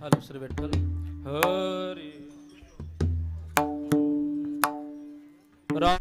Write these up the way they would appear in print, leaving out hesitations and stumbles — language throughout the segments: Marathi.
हॅलो श्री विठ्ठल हरी राम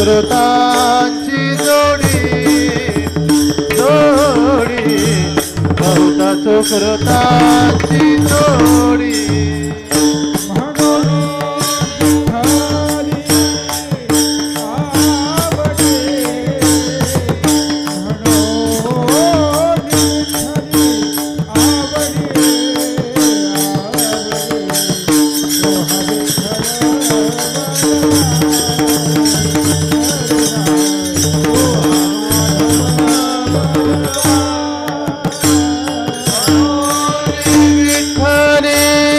सुकृतांची जोडी जोडी बहुता सुकृतांची जोडी विठ्ठले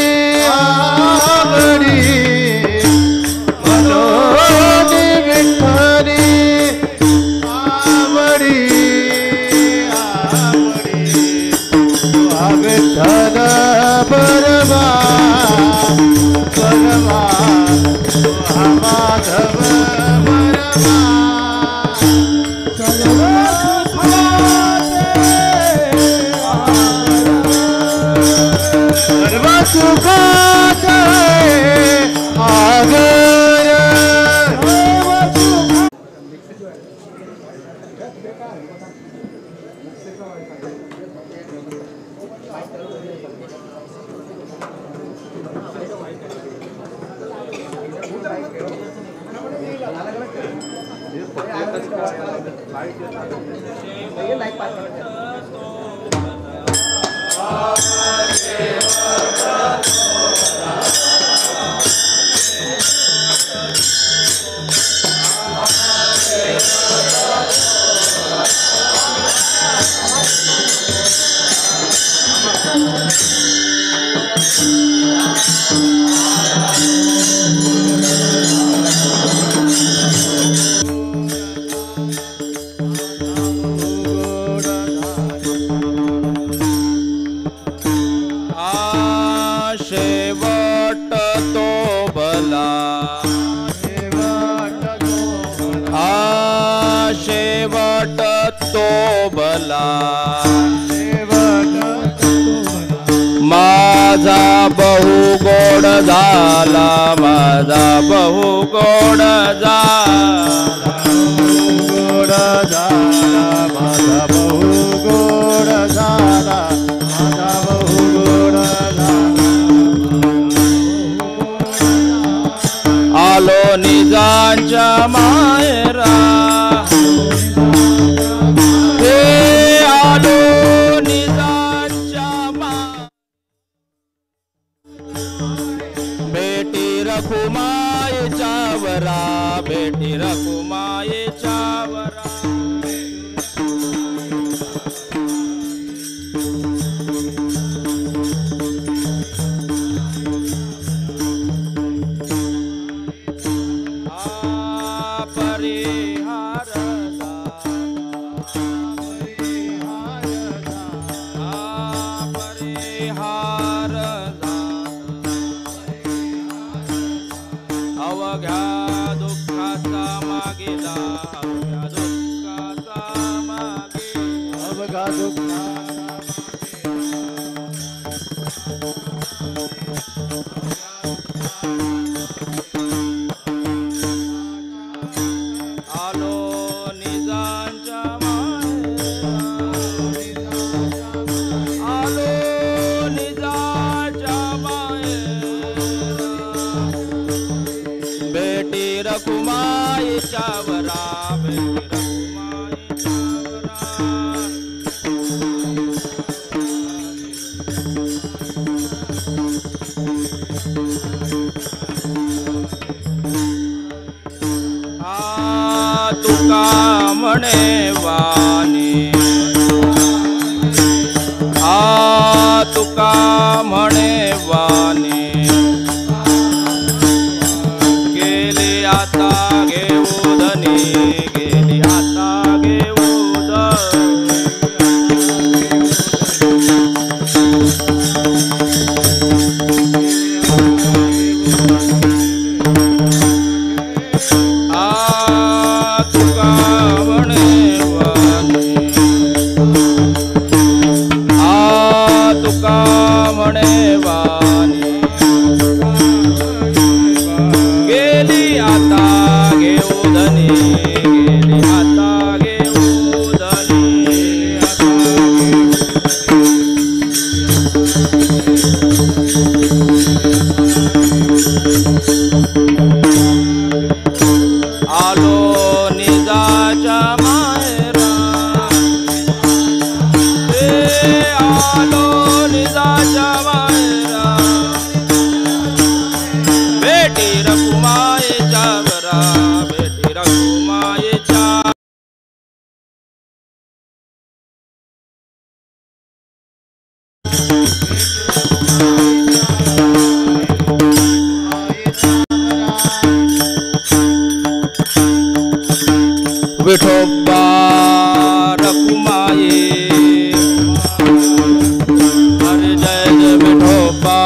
सुखाचा आगर शेवट तो भला शेवट तो भला माझा बहु गोड झाला माझा बहु गोड झाला गोड झाला माझा बहु गोड झाला माझा बहु गोड आलो निजांच्या मायरा हे आलो निजांच्या बेटी रखुमायेच्या वरा बेटी रखुमायेच्या वरा अवघ्या दुःखाचा मागेला अवघ्या दुःखाचा मागे अवघा दुःखा आलो निजांच्या मायरा आलो निजांच्या मायरा बेटी रखुमायेच्या वरा बेटी रखुमायेच्या वरा तुका म्हणे वाणी तुका म्हणे वाणी गेली आता घेऊदनी गेली आता घेऊद तुका म्हणे वाणी तुका म्हणे वाणी गेली आता घेऊदनी गेली आता घेऊदनी आलो निजाच्या मायरा आलो निजाच्या मायरा बेटी रखुमायेच्या वरा बेटी रखुमायेच्या विठोबा रखुमाये हरे जय जय विठोबा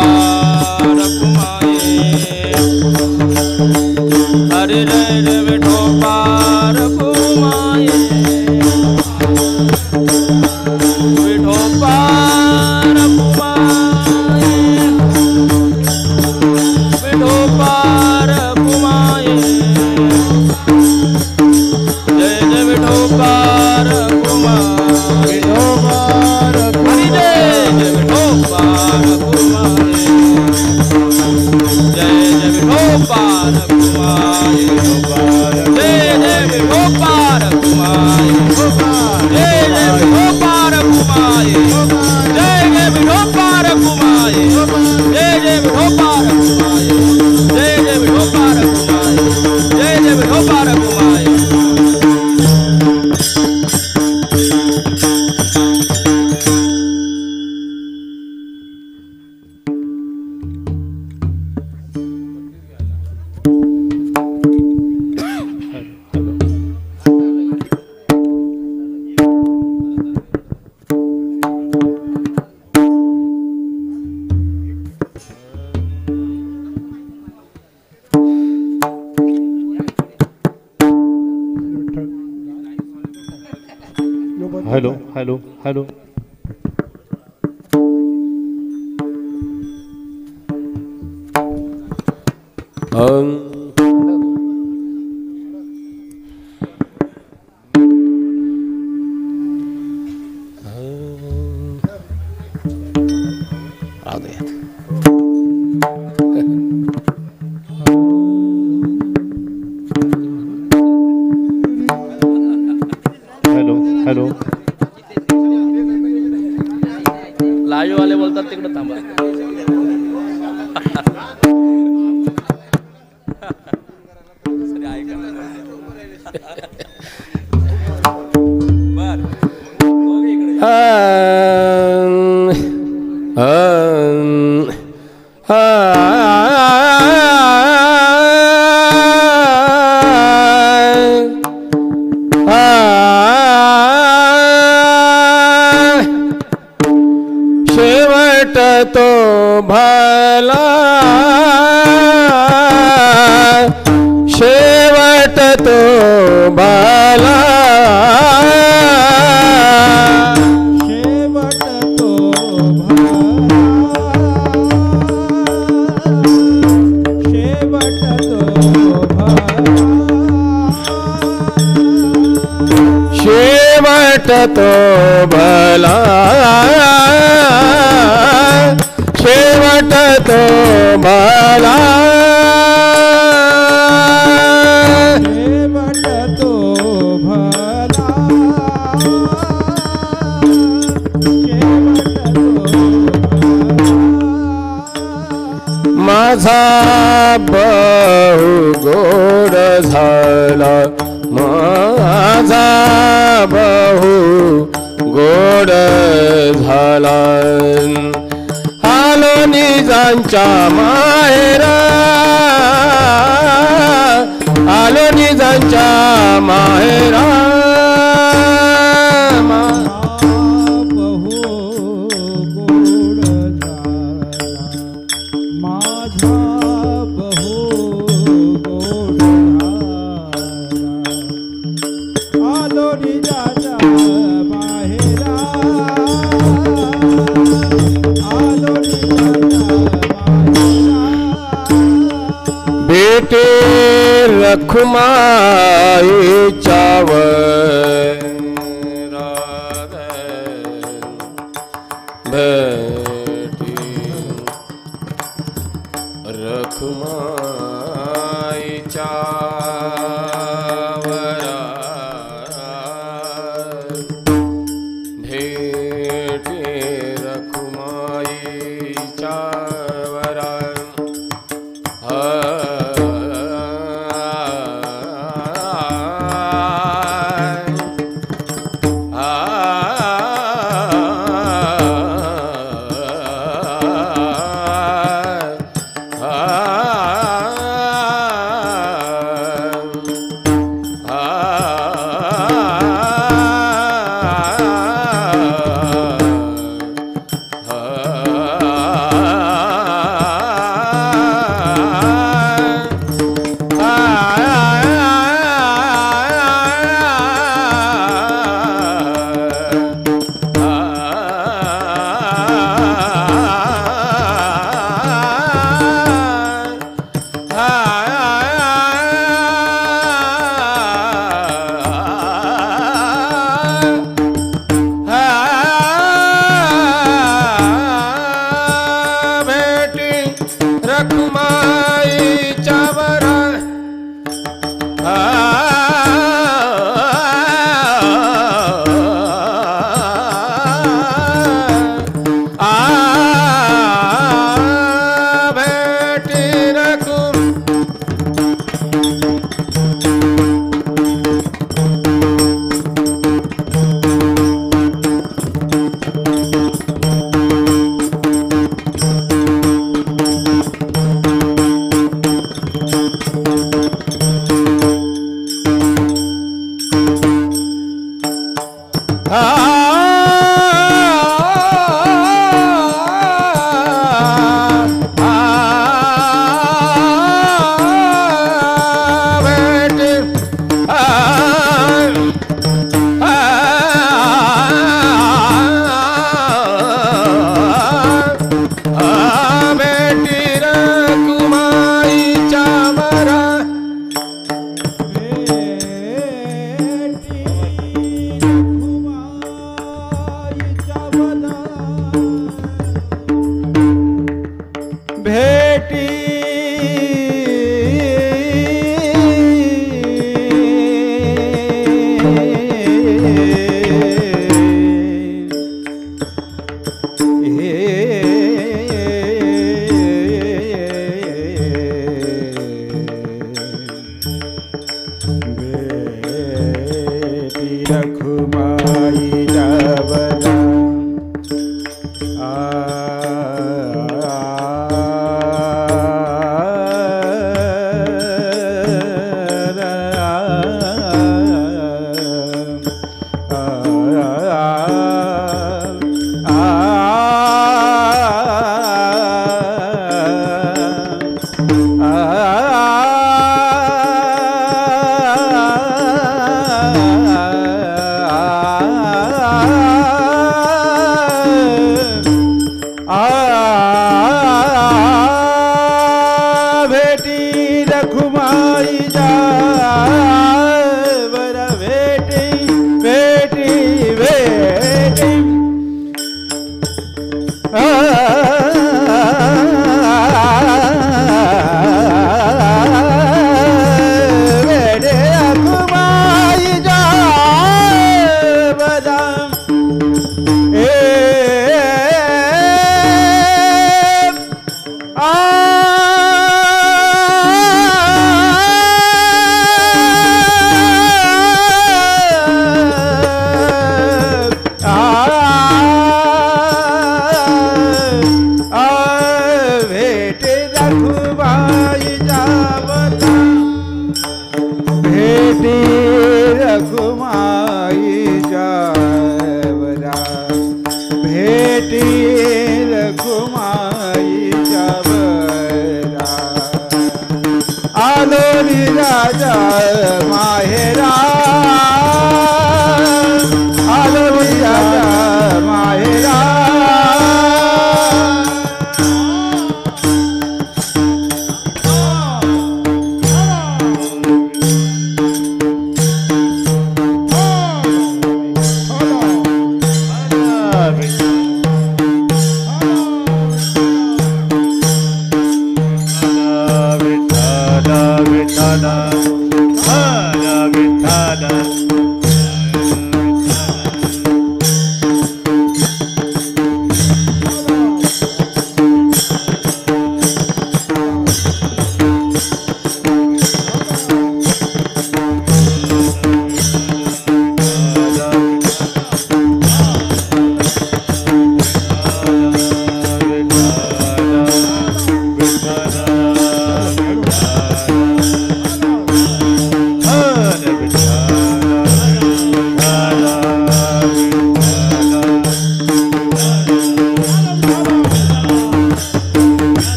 रखुमाये हरे जय जय विठोबा रखुमाये विठोबा रखुमाये जय जय विठोबार कुमार विठोबार हरी जय जय विठोबार कुमार जय जय विठोबार कुमार जय जय विठोबार कुमार जय जय विठोबार कुमार जय जय विठोबार कुमार जय जय विठोबार कुमार जय जय विठोबार कुमार जय जय विठोबार कुमार hello hello hello hello hello live वाले बोलतात तिकडे थांबा शेवट तो भला शेवट तो भला शेवट तो शेवट तो शेवट तो भला शेवट तो भला शेवट तो भला माझा बहु गोड झाला माझा बहु गोड झाला आलो निजांच्या माहेरा आलो निजांच्या माहेरा बहु गोड झाला माझा बहु गोड झाला आलो निजाच्या माहेरा आलो निजाच्या माहेरा बेटे रखुमाईच्या भेटी रखुमाईच्या भेटी रखुमाईच्या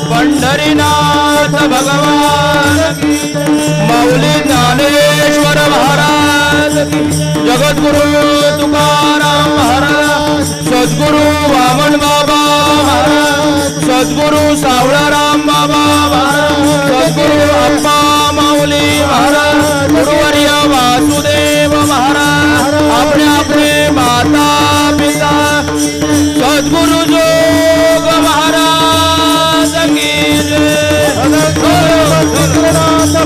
पंढरीनाथ भगवान की, माऊली ज्ञानेश्वर महाराज की, जगद्गुरु तुकाराम महाराज, सद्गुरु वामन बाबा महाराज, सद्गुरु सावळाराम बाबा महाराज, सद्गुरु अप्पा माऊली महाराज, गुरुवर्य वासुदेव महाराज, अपने अपने माता पिता सद्गुरु जोग महाराज की जय,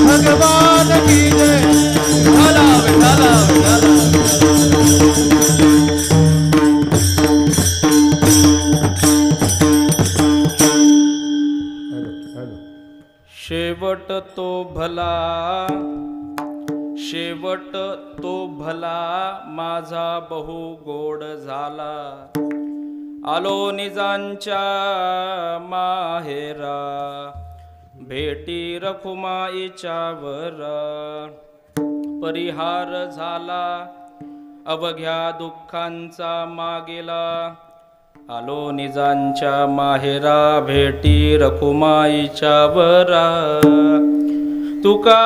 भगवान की जय, भला भला भला। शेवट तो भला, शेवट तो भला माझा बहु गोड झाला, आलो निजांच्या माहेरा, भेटी रखुमाईच्या वरा, परिहार झाला अवघ्या दुःखांचा मागेला, आलो निजांच्या माहेरा, भेटी रखुमाईच्या वरा, तुका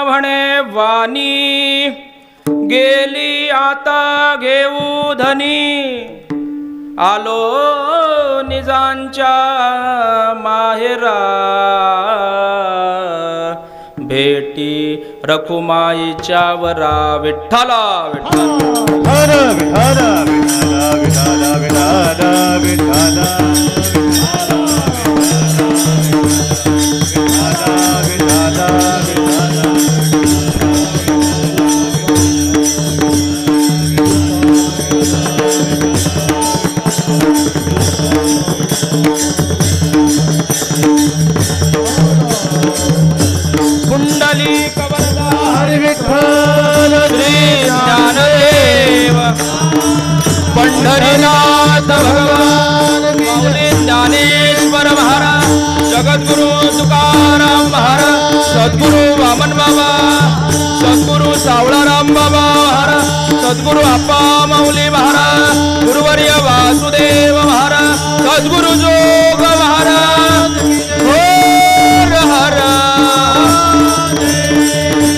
म्हणे वाणी गेली आता घेऊ धनी, आलो निजांच्या माहेरा, भेटी रखुमाईच्या वरा, विठ्ठला विठ्ठला हर विठ्ठला विठ्ठला विठ्ठला विठ्ठला कुंडली कवरदा हरि विठ्ठल श्री ज्ञानदेव, पंढरीनाथ भगवान माऊली ज्ञानेश्वर महाराज, जगद्गुरु तुकाराम महाराज, सद्गुरु वामन बाबा, सद्गुरु सावळाराम बाबा महाराज, सद्गुरु अप्पा माऊली महाराज, गुरुवर्य वासुदेव महाराज, सद्गुरु जोग महाराज, हर हर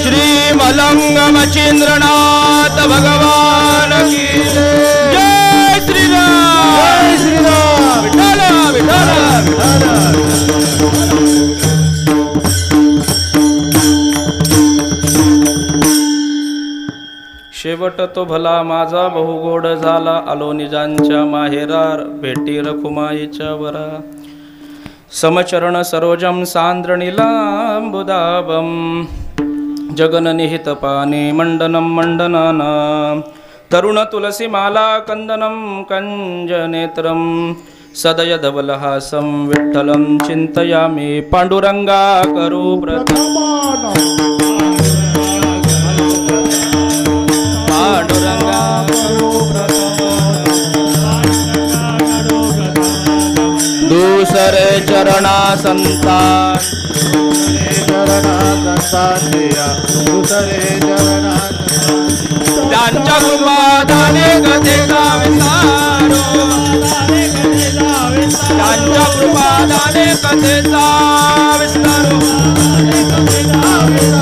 श्री मलंग मचिंद्रनाथ भगवान की जय, श्री राम विठ्ठला विठ्ठला विठ्ठला। शेवट शेवट तो भला माझा बहुगोड झाला आलो निजांच्या माहेरार भेटी रखुमाईच्या वरा समचरण सरोजम सांद्रणिलांबुदाबम जगननिहित पाने मंडनम मंडनाना तरुण तुलसी माला कंदनम कंजनेत्रम सदय धवलहासं विठ्ठलं चिंतयामि पांडुरंगा करू प्रथम पांडुरंगा करू दूसरे चरणा संता त्यांच्या कृपादाने कथेचा विस्तारो त्यांच्या कृपादाने कथेचा विस्तारो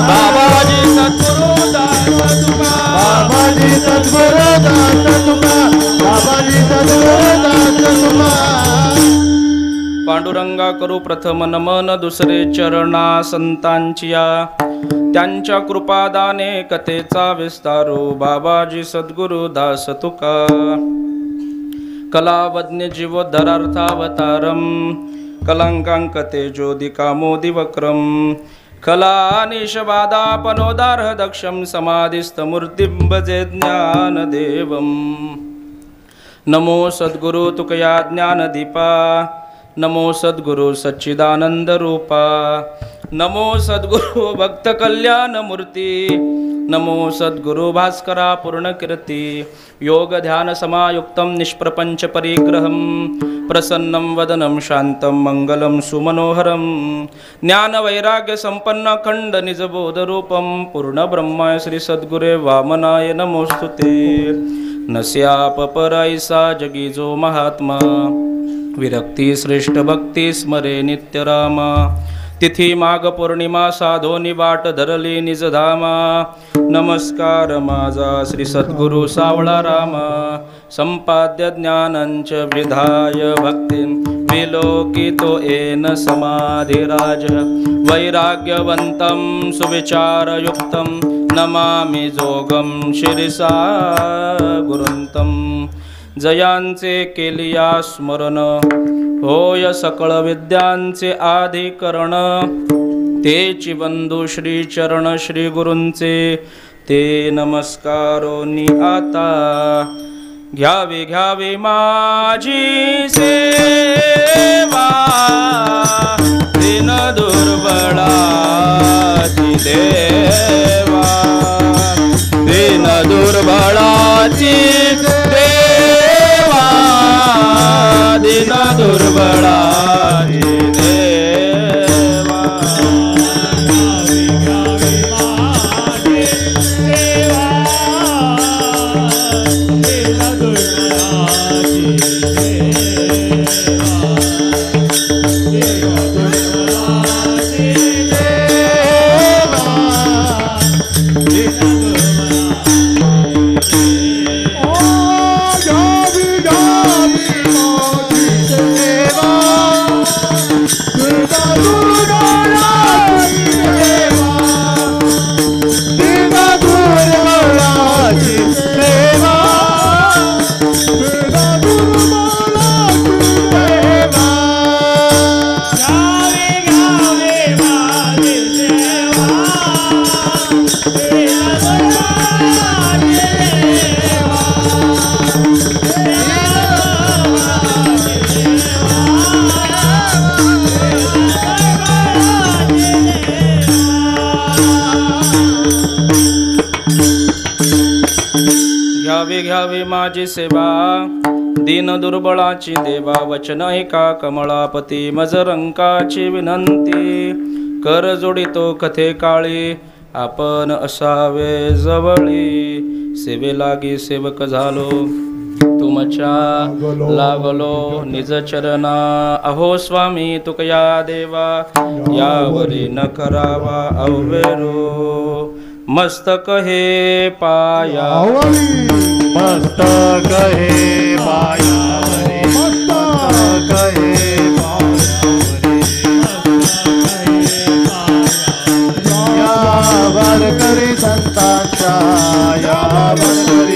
बाबाजी सद्गुरु दास तुका बाबाजी सद्गुरु दास तुका बाबाजी सद्गुरु दास तुका पांडुरंगा करू प्रथम नमन दुसरे चरणा संतांचिया त्यांच्या कृपादाने कथेचा विस्तारो बाबाजी सद्गुरु दास तुका कलावज्ञ जीवोद्धरार्थावतारम कलंकांकते ज्योतिका मोदिवक्रम कलानिशबादापनोदार दक्षम समाधिस्थमूर्तिं भजे ज्ञानदेवम नमो सद्गुरु तुकया ज्ञानदीपा नमो सद्गुरु सच्चिदानंद रूपा नमो सद्गुरु भक्त कल्याण मूर्ती नमो सद्गुरु भास्करा पूर्णकीर्ती योग ध्यान समायुक्तं निष्प्रपंच परिग्रहं प्रसन्नं वदनं शान्तं मंगलं सुमनोहरं ज्ञान वैराग्य संपन्न खंड निजबोध रूपं पूर्ण ब्रह्म श्री सद्गुरे वामनाय नमोस्तुते नस्यापपरायसा जगी जो महात्मा विरक्ती श्रेष्ठ भक्ती स्मरे नित्य रामा तिथी माघ पौर्णिमा साधोनी वाट धरली निजधामा नमस्कार माझा श्री सद्गुरु सावळा रामा संपाद्य ज्ञानंच विधाय भक्ती विलोकितो येन समाधिराज वैराग्यवंतं सुविचारयुक्तं नमामि जोगं शिरसा गुरुंतं जयांचे केलिया स्मरण होय सकळ विद्यांचे आधिकरण तेची बंधू श्री चरण श्री गुरूंचे ते नमस्कारोनी आता घ्यावी घ्यावी माझी सेवा दिन दुर्बळाची देवा दिन दुर्बळाची देवा दिन दुर्बळाची देवा घ्यावी माझी सेवा दीन दुर्बळाची देवा वचन ऐका कमळापती मजरंकाची विनंती कर जोडितो कथे काळी आपण असावे जवळी सेवे लागी सेवक झालो तुमच्या लागलो निज चरणा अहो स्वामी तुकया देवा यावरी न करावा अवेरो मस्तक हे पाया मस्तक हे पायावरी मस्तक हे पायावरी यावर करी संतांच्या यावर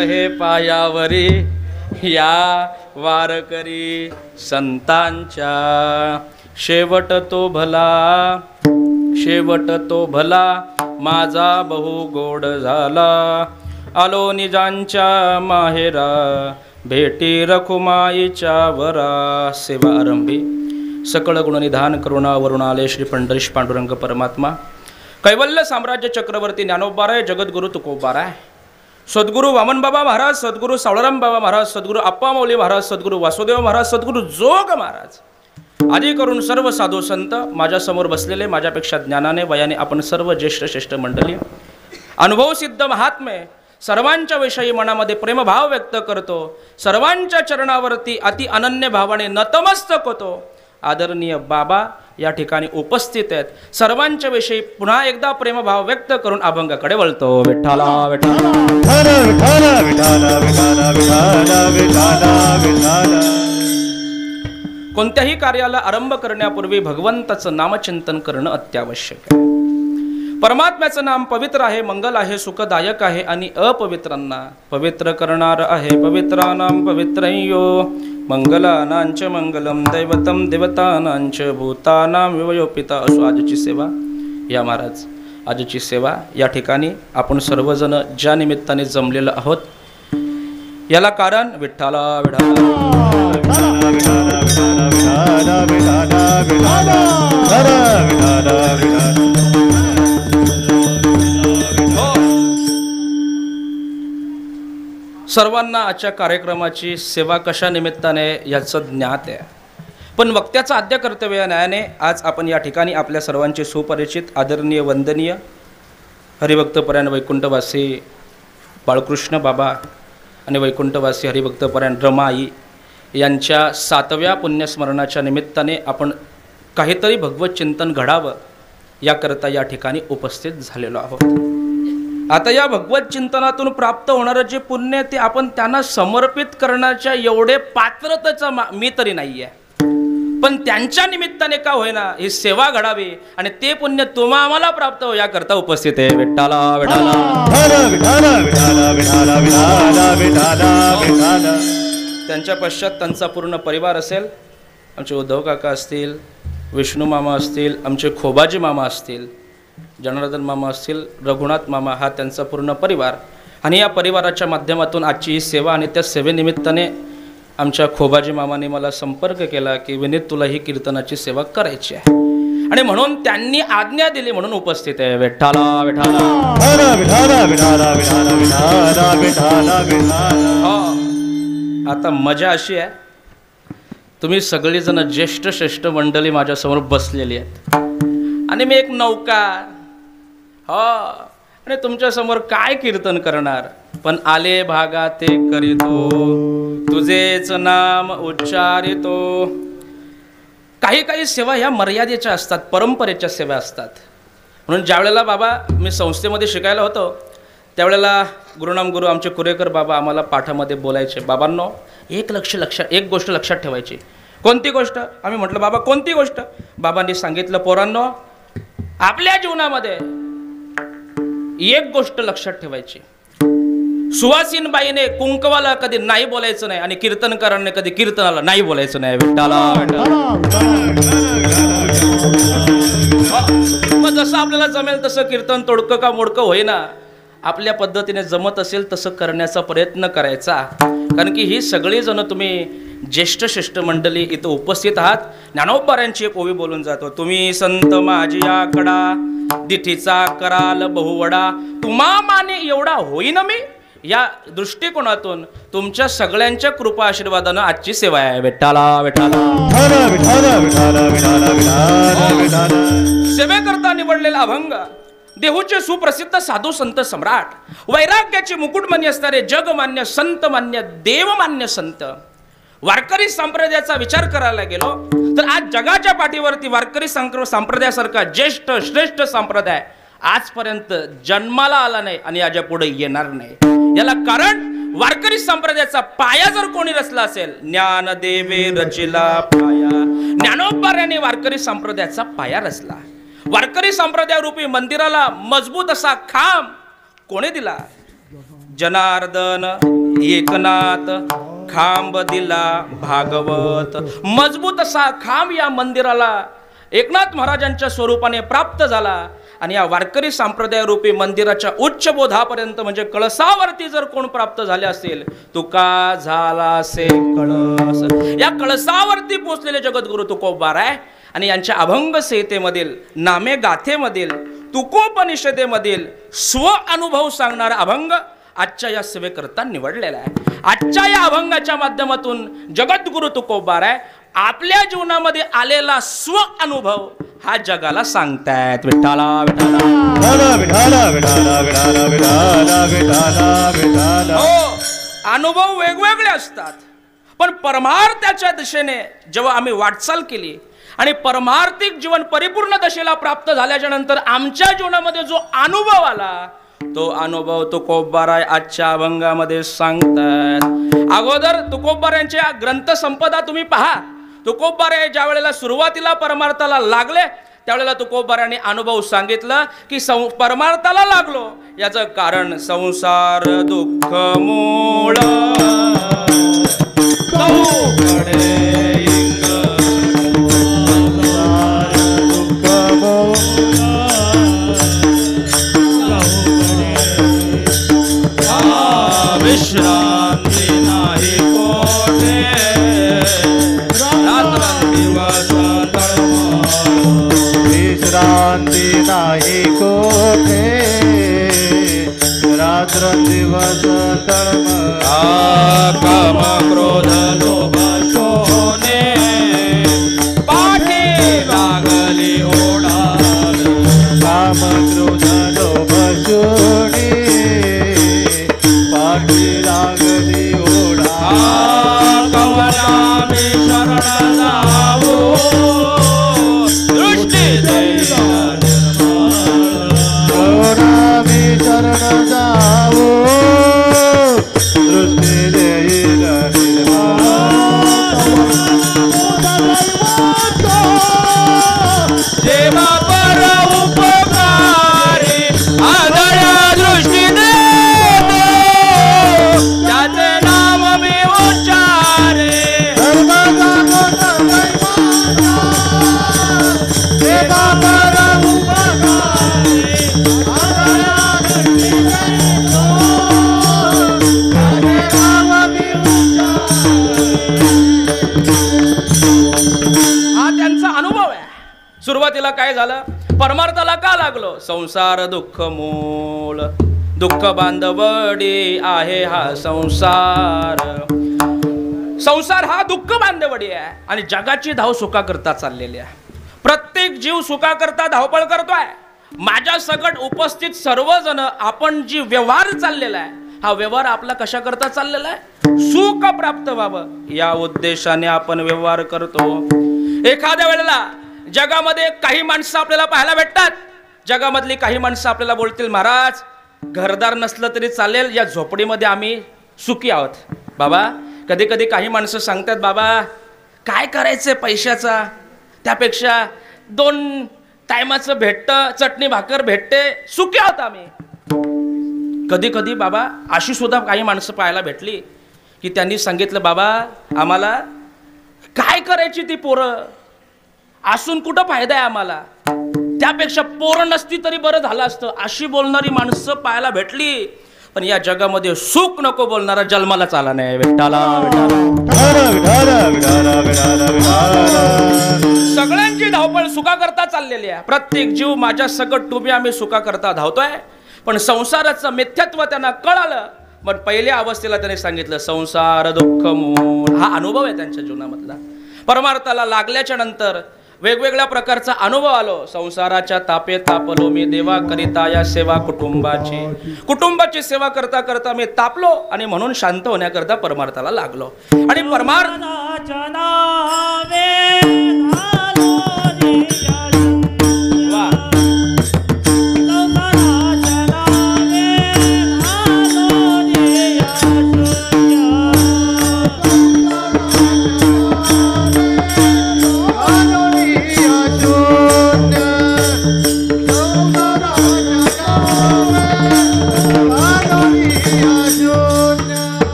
कहे पायावरी या वारकरी संतांच्या शेवट तो भला माझा बहु गोड झाला आलो निजांच्या माहेरा भेटी रखुमाईच्या वरा सेवा आरंभी सकळ गुणनिधान करुणा वरुणालय श्री पंढरीश पांडुरंग परमात्मा कैवल्य साम्राज्य चक्रवर्ती ज्ञानोबाराय जगद्गुरु तुकोबाराय सद्गुरु वामन बाबा महाराज सद्गुरु सावळाराम बाबा महाराज सद्गुरु अप्पा मौली महाराज सद्गुरु वासुदेव महाराज सद्गुरु जोग महाराज आदी करून सर्व साधू संत माझ्यासमोर बसलेले माझ्यापेक्षा ज्ञानाने वयाने आपण सर्व ज्येष्ठ श्रेष्ठ मंडळी अनुभव सिद्ध महात्मे सर्वांच्या विषयी मनामध्ये प्रेमभाव व्यक्त करतो सर्वांच्या चरणावरती अति अनन्य भावाने नतमस्तक होतो आदरणीय बाबा या ठिकाणी उपस्थित आहेत सर्वांच्या विषयी पुन्हा एकदा प्रेमभाव व्यक्त करून अभंगाकडे वळतो विठ्ठला विठ्ठला कोणत्याही कार्याला आरंभ करण्यापूर्वी भगवंताचं नामचिंतन करणं अत्यावश्यक आहे परमात्म्याचं नाम पवित्र आहे मंगल आहे सुखदायक आहे आणि अपवित्रांना पवित्र करणार आहे पवित्रानां पवित्रयो मंगलानांच मंगलम दैवतम देवतानांच भूतानां विवयोपिता असो आजची सेवा या महाराज आजची सेवा या ठिकाणी आपण सर्वजण ज्या निमित्ताने जमलेलो आहोत याला कारण विठ्ठला सर्वांना आजच्या कार्यक्रमाची सेवा कशा निमित्ताने याचं ज्ञात आहे पण वक्त्याचं आद्य कर्तव्य या न्यायाने आज आपण या ठिकाणी आपल्या सर्वांचे सुपरिचित आदरणीय वंदनीय हरिभक्तपरायण वैकुंठवासी बाळकृष्ण बाबा आणि वैकुंठवासी हरिभक्तपरायण रमाई यांच्या 7व्या पुण्यस्मरणाच्या निमित्ताने आपण काहीतरी भगवत चिंतन घडावं याकरता या ठिकाणी उपस्थित झालेलो आहोत आता या भगवत चिंतनातून प्राप्त होणारं जे पुण्य आहे ते आपण त्यांना समर्पित करण्याच्या एवढे पात्रतेचा मी तरी नाही आहे पण त्यांच्या निमित्ताने का होईना ही सेवा घडावी आणि ते पुण्य तुम्हा आम्हाला प्राप्त हो याकरता उपस्थित आहे विठ्ठला त्यांच्या पश्चात त्यांचा पूर्ण परिवार असेल आमचे उद्धव काका असतील विष्णू मामा असतील आमचे खोबाजी मामा असतील जनार्दन मामा असतील रघुनाथ मामा हा त्यांचा पूर्ण परिवार आणि या परिवाराच्या माध्यमातून आजची ही सेवा आणि त्या सेवेनिमित्ताने आमच्या खोबाजी मामाने मला संपर्क केला की विनीत तुला ही कीर्तनाची सेवा करायची आहे आणि म्हणून त्यांनी आज्ञा दिली म्हणून उपस्थित आहे विठ्ठला आता मजा अशी आहे तुम्ही सगळीजण ज्येष्ठ श्रेष्ठ मंडळी माझ्यासमोर बसलेली आहेत आणि मी एक नौका आणि तुमच्या समोर काय कीर्तन करणार पण आले भागा ते करीतो तुझेच नाम उच्चारितो काही काही सेवा ह्या मर्यादेच्या असतात परंपरेच्या सेवा असतात म्हणून ज्यावेळेला बाबा मी संस्थेमध्ये शिकायला होतो त्यावेळेला गुरुनाम गुरु आमचे कुरेकर बाबा आम्हाला पाठामध्ये बोलायचे बाबांनो एक गोष्ट लक्षात ठेवायची कोणती गोष्ट आम्ही म्हटलं बाबा कोणती गोष्ट बाबांनी सांगितलं पोरांनो आपल्या जीवनामध्ये एक गोष्ट लक्षात ठेवायची सुवासीन बाईने कुंकवाला कधी नाही बोलायचं नाही आणि कीर्तनकारांनी कधी कीर्तनाला नाही बोलायचं नाही विठ्ठला मग जसं आपल्याला जमेल तसं कीर्तन तोडकं का मोडकं होईना आपल्या पद्धतीने जमत असेल तसं करण्याचा प्रयत्न करायचा कारण की ही सगळी जण तुम्ही ज्येष्ठ श्रेष्ठ मंडळी इथं उपस्थित आहात ज्ञानोबारांची एक ओवी बोलून जातो तुम्ही संत माझी आकडा दिठीचा कराल बहुवडा तुम्हा माने एवढा होईन मी या दृष्टिकोनातून तुमच्या सगळ्यांच्या कृपा आशीर्वादानं आजची सेवा आहे विठ्ठला सेवेकरता निवडलेला अभंग देहूचे सुप्रसिद्ध साधू संत सम्राट वैराग्याचे मुकुटमान्य असणारे जगमान्य संतमान्य देवमान्य संत वारकरी संप्रदायाचा विचार करायला गेलो तर आज जगाच्या पाठीवरती वारकरी संप्रदायासारखा ज्येष्ठ श्रेष्ठ संप्रदाय आजपर्यंत जन्माला आला नाही आणि याच्या पुढे येणार नाही याला कारण वारकरी संप्रदायाचा पाया जर कोणी रचला असेल ज्ञानदेवे रचिला पाया ज्ञानोबारांनी वारकरी संप्रदायाचा पाया रचला वारकरी संप्रदाय रूपी मंदिराला मजबूत असा खांब कोणी दिला जनार्दन एकनाथ खांब दिला भागवत. मजबूत असा खांब या मंदिराला एकनाथ महाराजांच्या स्वरूपाने प्राप्त झाला. आणि या वारकरी संप्रदाय रूपी मंदिराच्या उच्च बोधापर्यंत म्हणजे कळसावरती जर कोण प्राप्त झाले असेल, तुका झाला से कळस. या कळसावरती पोचलेले जगद्गुरु तुकोबार आहे. आणि यांच्या अभंग संहितेमधील नामे गाथेमधील तुकोपनिषदेमधील स्व अनुभव सांगणारा अभंग आजच्या या सेवेकरता निवडलेला आहे. आजच्या या अभंगाच्या माध्यमातून जगद्गुरु तुकोबार आहे आपल्या जीवनामध्ये आलेला स्व अनुभव हा जगाला सांगतायत. विठ्ठला विठ्ठला विठाला विठाला विठाला विठाला विठाला विठाला. हो, अनुभव वेगवेगळे असतात, पण परमार्थाच्या दिशेने जेव्हा आम्ही वाटचाल केली आणि परमार्थिक जीवन परिपूर्ण दशेला प्राप्त झाल्याच्या नंतर आमच्या जीवनामध्ये जो अनुभव आला, तो अनुभव तुकोबार आजच्या अभंगामध्ये सांगतात. अगोदर तुकोबार यांच्या ग्रंथ संपदा तुम्ही पहा. तुकोबार ज्या वेळेला सुरुवातीला परमार्थाला लागले त्यावेळेला तुकोबारांनी अनुभव सांगितलं की परमार्थाला लागलो याचं कारण संसार दुःख मूळ विश्रांती नाही कोठे विश्रांती नाही कोठे रात्र दिवस तळमळ. काम क्रोध लोभ शोने पाठी लागली ओढाल. काम क्रोध लोभ शोणे पाठी लागली ओढा. कवना मी शरण जाऊ दृष्टी देईल कवना मी शरण जाऊ दृष्टी देईल जेव्हा पर उपकारी आदळ्या दृष्टी देतो त्याचे नाम मी उच्चारे. हा त्यांचा अनुभव आहे. सुरुवातीला काय झालं, परमार्थाला का लागलो, संसार दुःख मूळ दुःख बांधवडी आहे हा संसार. संसार हा दुःख बांधवडी आहे आणि जगाची धाव सुखा करता चाललेली आहे. प्रत्येक जीव सुखा करता धावपळ करतोय. माझ्या सकट उपस्थित सर्वजण आपण जी व्यवहार चाललेला आहे हा व्यवहार आपला कशा करता चाललेला आहे, सुख प्राप्त व्हावं या उद्देशाने आपण व्यवहार करतो. एखाद्या वेळेला जगामध्ये काही माणसं आपल्याला पाहायला भेटतात. जगामधली काही माणसं आपल्याला बोलतील, महाराज घरदार नसलं तरी चालेल, या झोपडीमध्ये आम्ही सुखी आहोत. बाबा कधी कधी काही माणसं सांगतात, बाबा काय करायचंय पैशाचा, त्यापेक्षा 2 टायमाचं भेटतं, चटणी भाकर भेटते, सुखी आहोत आम्ही. कधी कधी बाबा अशी सुद्धा काही माणसं पाहायला भेटली की त्यांनी सांगितलं, बाबा आम्हाला काय करायची ती पोरं, असून कुठं फायदा आहे आम्हाला, त्यापेक्षा पोरं नसती तरी बरं झालं असतं, अशी बोलणारी माणसं पाहायला भेटली. पण या जगामध्ये सुख नको बोलणारा जन्मालाच आला नाही. विठ्ठला सगळ्यांची धावपळ सुखा करता चाललेली आहे. प्रत्येक जीव माझ्या सकट तुम्ही आम्ही सुखा करता धावतोय. पण संसाराचं मिथ्यात्व त्यांना कळालं. पण पहिल्या अवस्थेला त्याने सांगितलं संसार दुःख मूळ. हा अनुभव आहे त्यांच्या जीवनामधला. परमार्थाला लागल्याच्या नंतर वेगवेगळ्या प्रकारचा अनुभव आलो. संसाराच्या तापे तापलो मी देवा करिता या सेवा कुटुंबाची सेवा करता करता मी तापलो आणि म्हणून शांत होण्याकरता परमार्थाला लागलो. आणि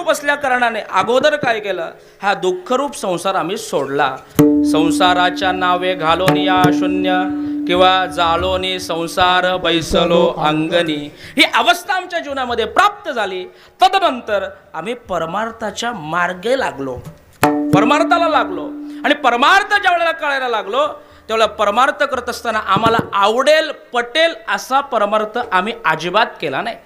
दुःखरूप असल्या कारणाने अगोदर काय केलं, हा दुःखरूप संसार आम्ही सोडला. संसाराच्या नावे घालोन या शून्य किंवा जाळोनी संसार बैसलो अंगणी, ही अवस्था आमच्या जीवनामध्ये प्राप्त झाली. तदनंतर आम्ही परमार्थाच्या मार्गे लागलो, परमार्थाला लागलो. आणि परमार्थ ज्या वेळेला कळायला लागलो त्यावेळेला परमार्थ करत असताना आम्हाला आवडेल पटेल असा परमार्थ आम्ही अजिबात केला नाही.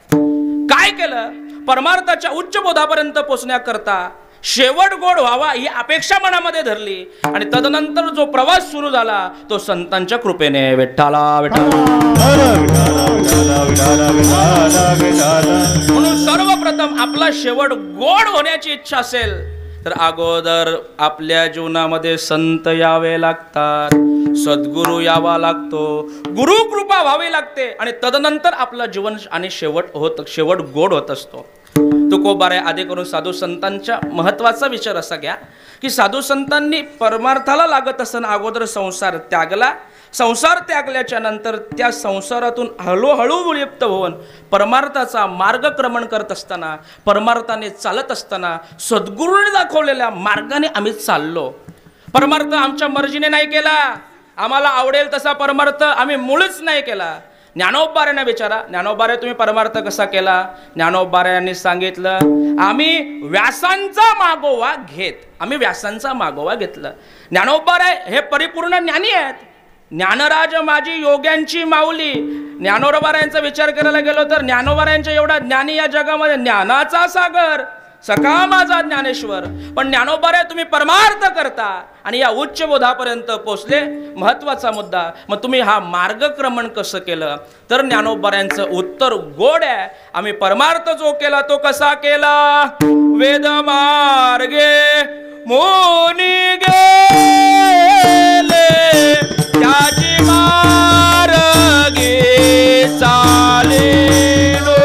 काय केलं, परमार्थाच्या उच्च बोधापर्यंत पोहोचण्याकरता शेवट गोड व्हावा ही अपेक्षा मनामध्ये धरली. आणि तदनंतर जो प्रवास सुरू झाला तो संतांच्या कृपेने. विठ्ठला विठ्ठला. म्हणून सर्वप्रथम आपला शेवट गोड होण्याची इच्छा असेल तर अगोदर आपल्या जीवनामध्ये संत यावे लागतात, सद्गुरू यावा लागतो, गुरु कृपा व्हावी लागते. आणि तदनंतर आपलं जीवन आणि शेवट गोड होत असतो. तुकोबाराय आधी करून साधू संतांच्या महत्वाचा विचार असा घ्या की साधू संतांनी परमार्थाला लागत असताना अगोदर संसार त्यागला. संसार त्यागल्याच्या नंतर त्या संसारातून हळूहळू विलिप्त होऊन परमार्थाचा मार्गक्रमण करत असताना, परमार्थाने चालत असताना सद्गुरूने दाखवलेल्या मार्गाने आम्ही चाललो. परमार्थ आमच्या मर्जीने नाही केला, आम्हाला आवडेल तसा परमार्थ आम्ही मुळीच नाही केला. ज्ञानोबाऱ्यांना विचारा, ज्ञानोबारे तुम्ही परमार्थ कसा केला? ज्ञानोबाऱ्यांनी सांगितलं, आम्ही व्यासांचा मागोवा मागोवा घेतला. ज्ञानोबारे हे परिपूर्ण ज्ञानी आहेत, ज्ञानराज माझी योग्यांची माऊली. ज्ञानोबाऱ्यांचा विचार करायला गेलो तर ज्ञानोबाऱ्यांच्या एवढा ज्ञानी या जगामध्ये, ज्ञानाचा सागर सखा माझा ज्ञानेश्वर. पण ज्ञानोबारे तुम्ही परमार्थ करता आणि या उच्च बोधापर्यंत पोहोचले. महत्वाचा मुद्दा, मग तुम्ही हा मार्गक्रमण कसं केलं? तर ज्ञानोबाऱ्यांचं उत्तर गोड आहे. आम्ही परमार्थ जो केला तो कसा केला? वेद मार्गे मुनी गेले त्याची मार्गे चालेलो.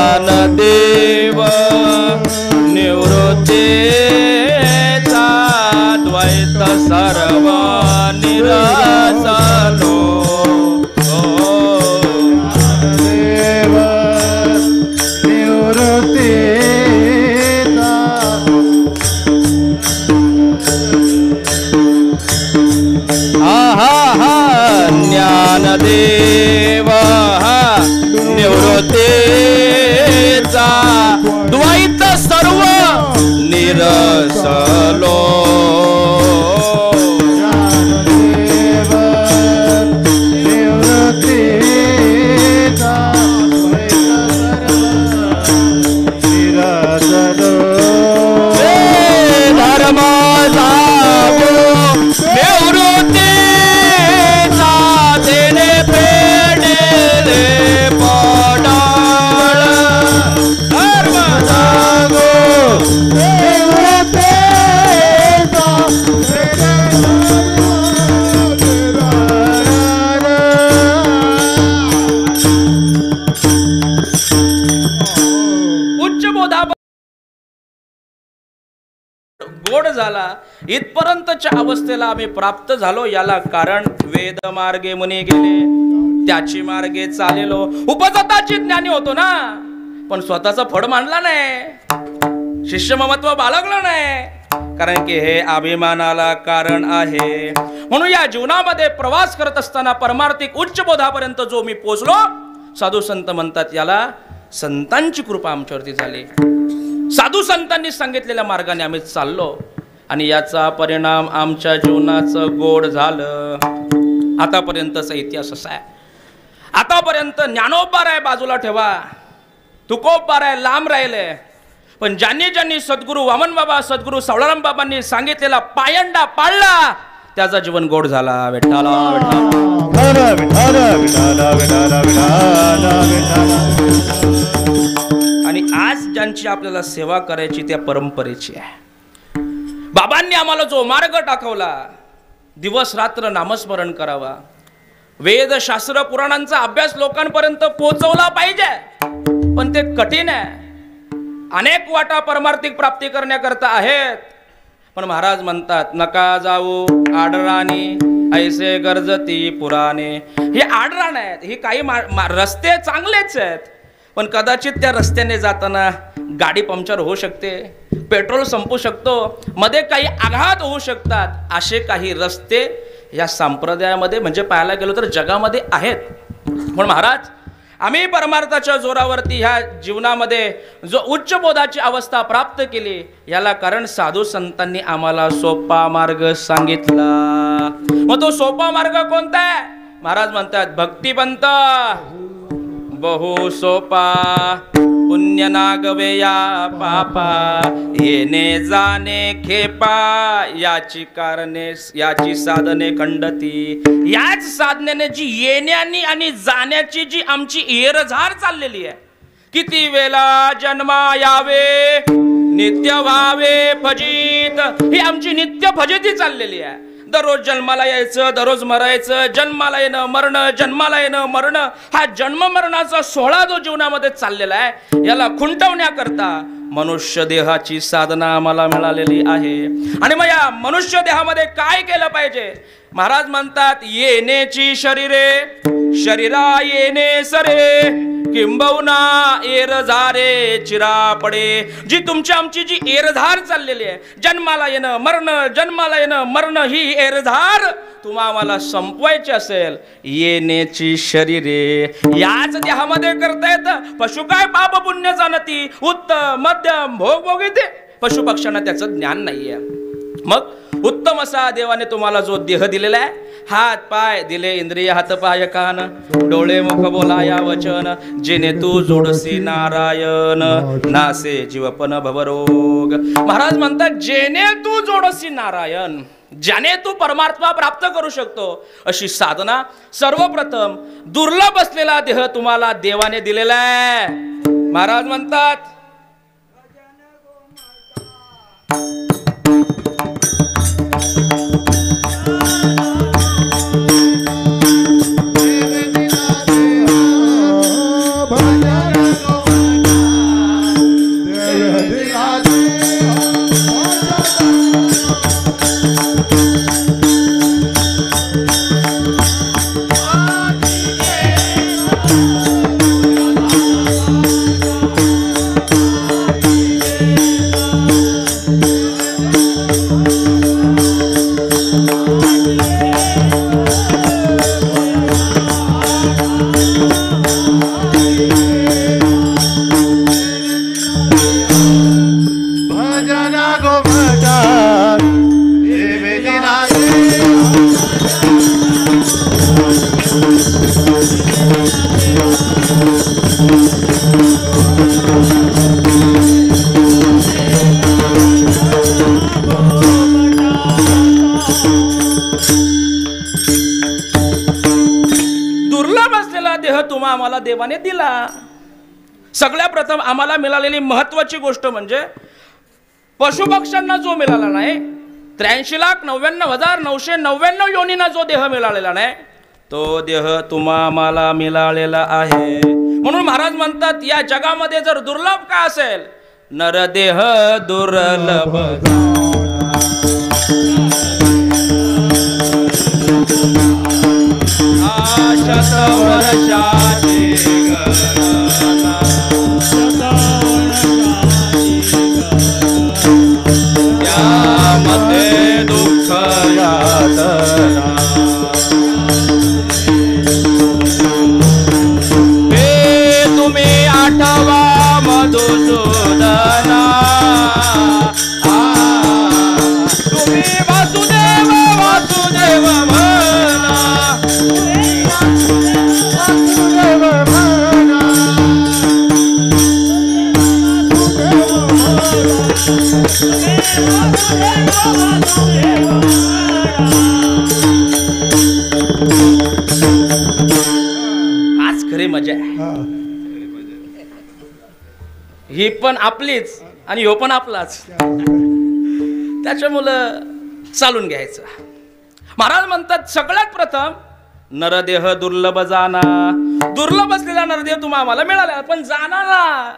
ज्ञानदेव निवृत्तीचा द्वैत सर्व निरसलो. ज्ञानदेव निवृत्तीचा ज्ञानदेव निवृत्तीचा द्वैत सर्व निरसलो. ज्ञानदेव निवृत्तीचा द्वैत सर्व निरसलो. धर्म जागो निवृत्तीचा देणे पेडले पडाळ. धर्म जागो उच्च बोधा गोड झाला. इथपर्यंतच्या अवस्थेला आम्ही प्राप्त झालो. याला कारण वेद मार्गे मुनी गेले त्याची मार्गे चालेलो. उपजताची ज्ञानी होतो ना, पण स्वतःचा फड मांडला नाही, शिष्य ममत्व बाळगलं नाही. कारण की हे अभिमानाला कारण आहे. म्हणून या जीवनामध्ये प्रवास करत असताना परमार्थिक उच्च बोधापर्यंत जो मी पोचलो, साधू संत म्हणतात याला संतांची कृपा आमच्यावरती झाली. साधू संतांनी सांगितलेल्या मार्गाने आम्ही चाललो आणि याचा परिणाम आमच्या जीवनाचं गोड झालं. आतापर्यंतचा इतिहास असा आहे. आतापर्यंत ज्ञानोबा आहे बाजूला ठेवा, तुकोबा आहे लांब राहिले, पण ज्यांनी ज्यांनी सद्गुरू वामन बाबा, सद्गुरू सावळाराम बाबांनी सांगितलेला पायंडा पाळला त्याचा जीवन गोड झाला. विठ्ठला विठ्ठला विठाला विठाला विठाला विठाला. आणि आज ज्यांची आपल्याला सेवा करायची त्या परंपरेची आहे. बाबांनी आम्हाला जो मार्ग टाकवला, दिवस रात्र नामस्मरण करावा, वेद शास्त्र पुराणांचा अभ्यास लोकांपर्यंत पोहोचवला पाहिजे, पण ते कठीण आहे. अनेक वाटा परमार्थिक प्राप्ती करण्याकरता आहेत, पण महाराज म्हणतात नका जाऊ आडराणी ऐसे गरजती पुराणे. हे आडराण आहेत, हे काही रस्ते चांगलेच आहेत, पण कदाचित त्या रस्त्याने जाताना गाडी पंक्चर होऊ शकते, पेट्रोल संपू शकतो, मध्ये काही आघात होऊ शकतात. असे काही रस्ते या संप्रदायामध्ये म्हणजे पाहायला गेलो तर जगामध्ये आहेत. म्हणून महाराज आम्ही परमार्थाच्या जोरावरती ह्या जीवनामध्ये जो उच्च बोधाची अवस्था प्राप्त केली, याला कारण साधू संतांनी आम्हाला सोपा मार्ग सांगितला. मग तो सोपा मार्ग कोणता आहे? महाराज म्हणतात भक्तिपंथ बहु सोपा, पुण्य नागवे या पापा, येणे जाणे खेपा, याची कारणे याची साधने खंडती. याच साधनेने जी येण्यानी आणि जाण्याची जी आमची येरझार चाललेली आहे, किती वेळा जन्मा यावे नित्य व्हावे फजित, ही आमची नित्य फजिती चाललेली आहे. दररोज जन्माला यायचं, दररोज मरायचं, जन्माला येणं मरणं, जन्माला येणं मरणं, हा जन्म मरणाचा सोहळा जो जीवनामध्ये चाललेला आहे, याला खुंटवण्याकरता मनुष्य देहाची साधना आम्हाला मिळालेली आहे. आणि मग या मनुष्य देहामध्ये काय केलं पाहिजे? महाराज म्हणतात येण्याची शरीरे शरीरा येणे सरे, किंबहुना एरझारे चिरा पडे. जी तुमची आमची जी एरझार चाललेली आहे, जन्माला येणं मरणं, जन्माला येणं मरणं, ही एरझार तुम्हाला संपवायची असेल, येण्याची शरीरे याच देहामध्ये करता येतं. पशु काय पाप पुण्य जाणती, उत्तम मध्यम भोग भोगिते. पशु पक्ष्यांना त्याचं ज्ञान नाहीये. मग उत्तम असा देवाने तुम्हाला जो देह दिलेला आहे, हात पाय दिले, इंद्रिय हात पाय कान, डोळे मुख बोला या वचन, जेणे तू जोडसी नारायण, नासे जीवपन भवरोग. महाराज म्हणतात जेणे तू जोडसी नारायण, ज्याने तू परमात्मा प्राप्त करू शकतो, अशी साधना सर्वप्रथम दुर्लभ असलेला देह तुम्हाला देवाने दिलेला आहे. महाराज म्हणतात आम्हाला देवाने दिला. सगळ्या प्रथम आम्हाला मिळालेली महत्वाची गोष्ट म्हणजे पशुपक्ष्यांना जो मिळाला नाही, 83,99,999 योनींना जो देह मिळालेला नाही, तो देह तुम्हाला मिळालेला आहे. म्हणून महाराज म्हणतात या जगामध्ये जर दुर्लभ काय असेल, नरदेह दुर्लभ. शतवर्षाची आज खरी मजा आहे. ही पण आपलीच आणि ह्यो पण आपलाच, त्याच्यामुळं चालून घ्यायचं. महाराज म्हणतात सगळ्यात प्रथम नरदेह दुर्लभ जाना. दुर्लभ असलेला नरदेह तुम्हा आम्हाला मिळाला, पण जाणारा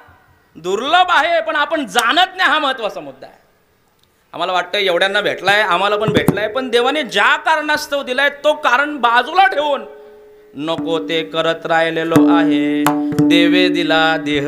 दुर्लभ आहे, पण आपण जाणत नाही, हा महत्वाचा मुद्दा आहे. आम्हाला वाटतं एवढ्यांना भेटलाय, आम्हाला पण भेटलाय, पण देवाने ज्या कारणास्तव दिलाय तो कारण बाजूला ठेवून नको ते करत राहिलेलो आहे. देवे दिला देह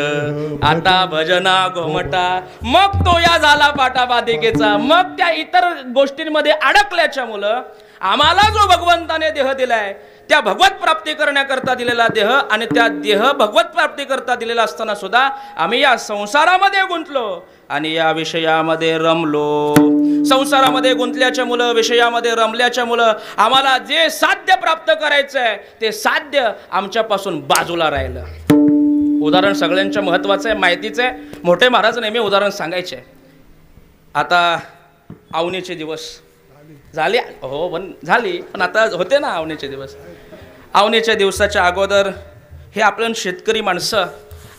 आता भजना घोमटा, मग तो या झाला पाटाबाधिकेचा. मग त्या इतर गोष्टींमध्ये अडकल्याच्या मुलं आम्हाला जो भगवंताने देह दिलाय त्या भगवत प्राप्ती करण्याकरता दिलेला देह, आणि त्या देह भगवत प्राप्ती करता दिलेला असताना सुद्धा आम्ही या संसारामध्ये गुंतलो आणि या विषयामध्ये रमलो. संसारामध्ये गुंतल्याच्या मुलं, विषयामध्ये रमल्याच्या मुलं आम्हाला जे साध्य प्राप्त करायचंय ते साध्य आमच्यापासून बाजूला राहिलं. उदाहरण सगळ्यांच्या महत्वाचं आहे, माहितीचं आहे. मोठे महाराज नेहमी उदाहरण सांगायचे. आता अवनीचे दिवस झाले, हो पण झाली, पण आता होते ना अवनीचे दिवस. अवनीच्या दिवसाच्या अगोदर हे आपण शेतकरी माणसं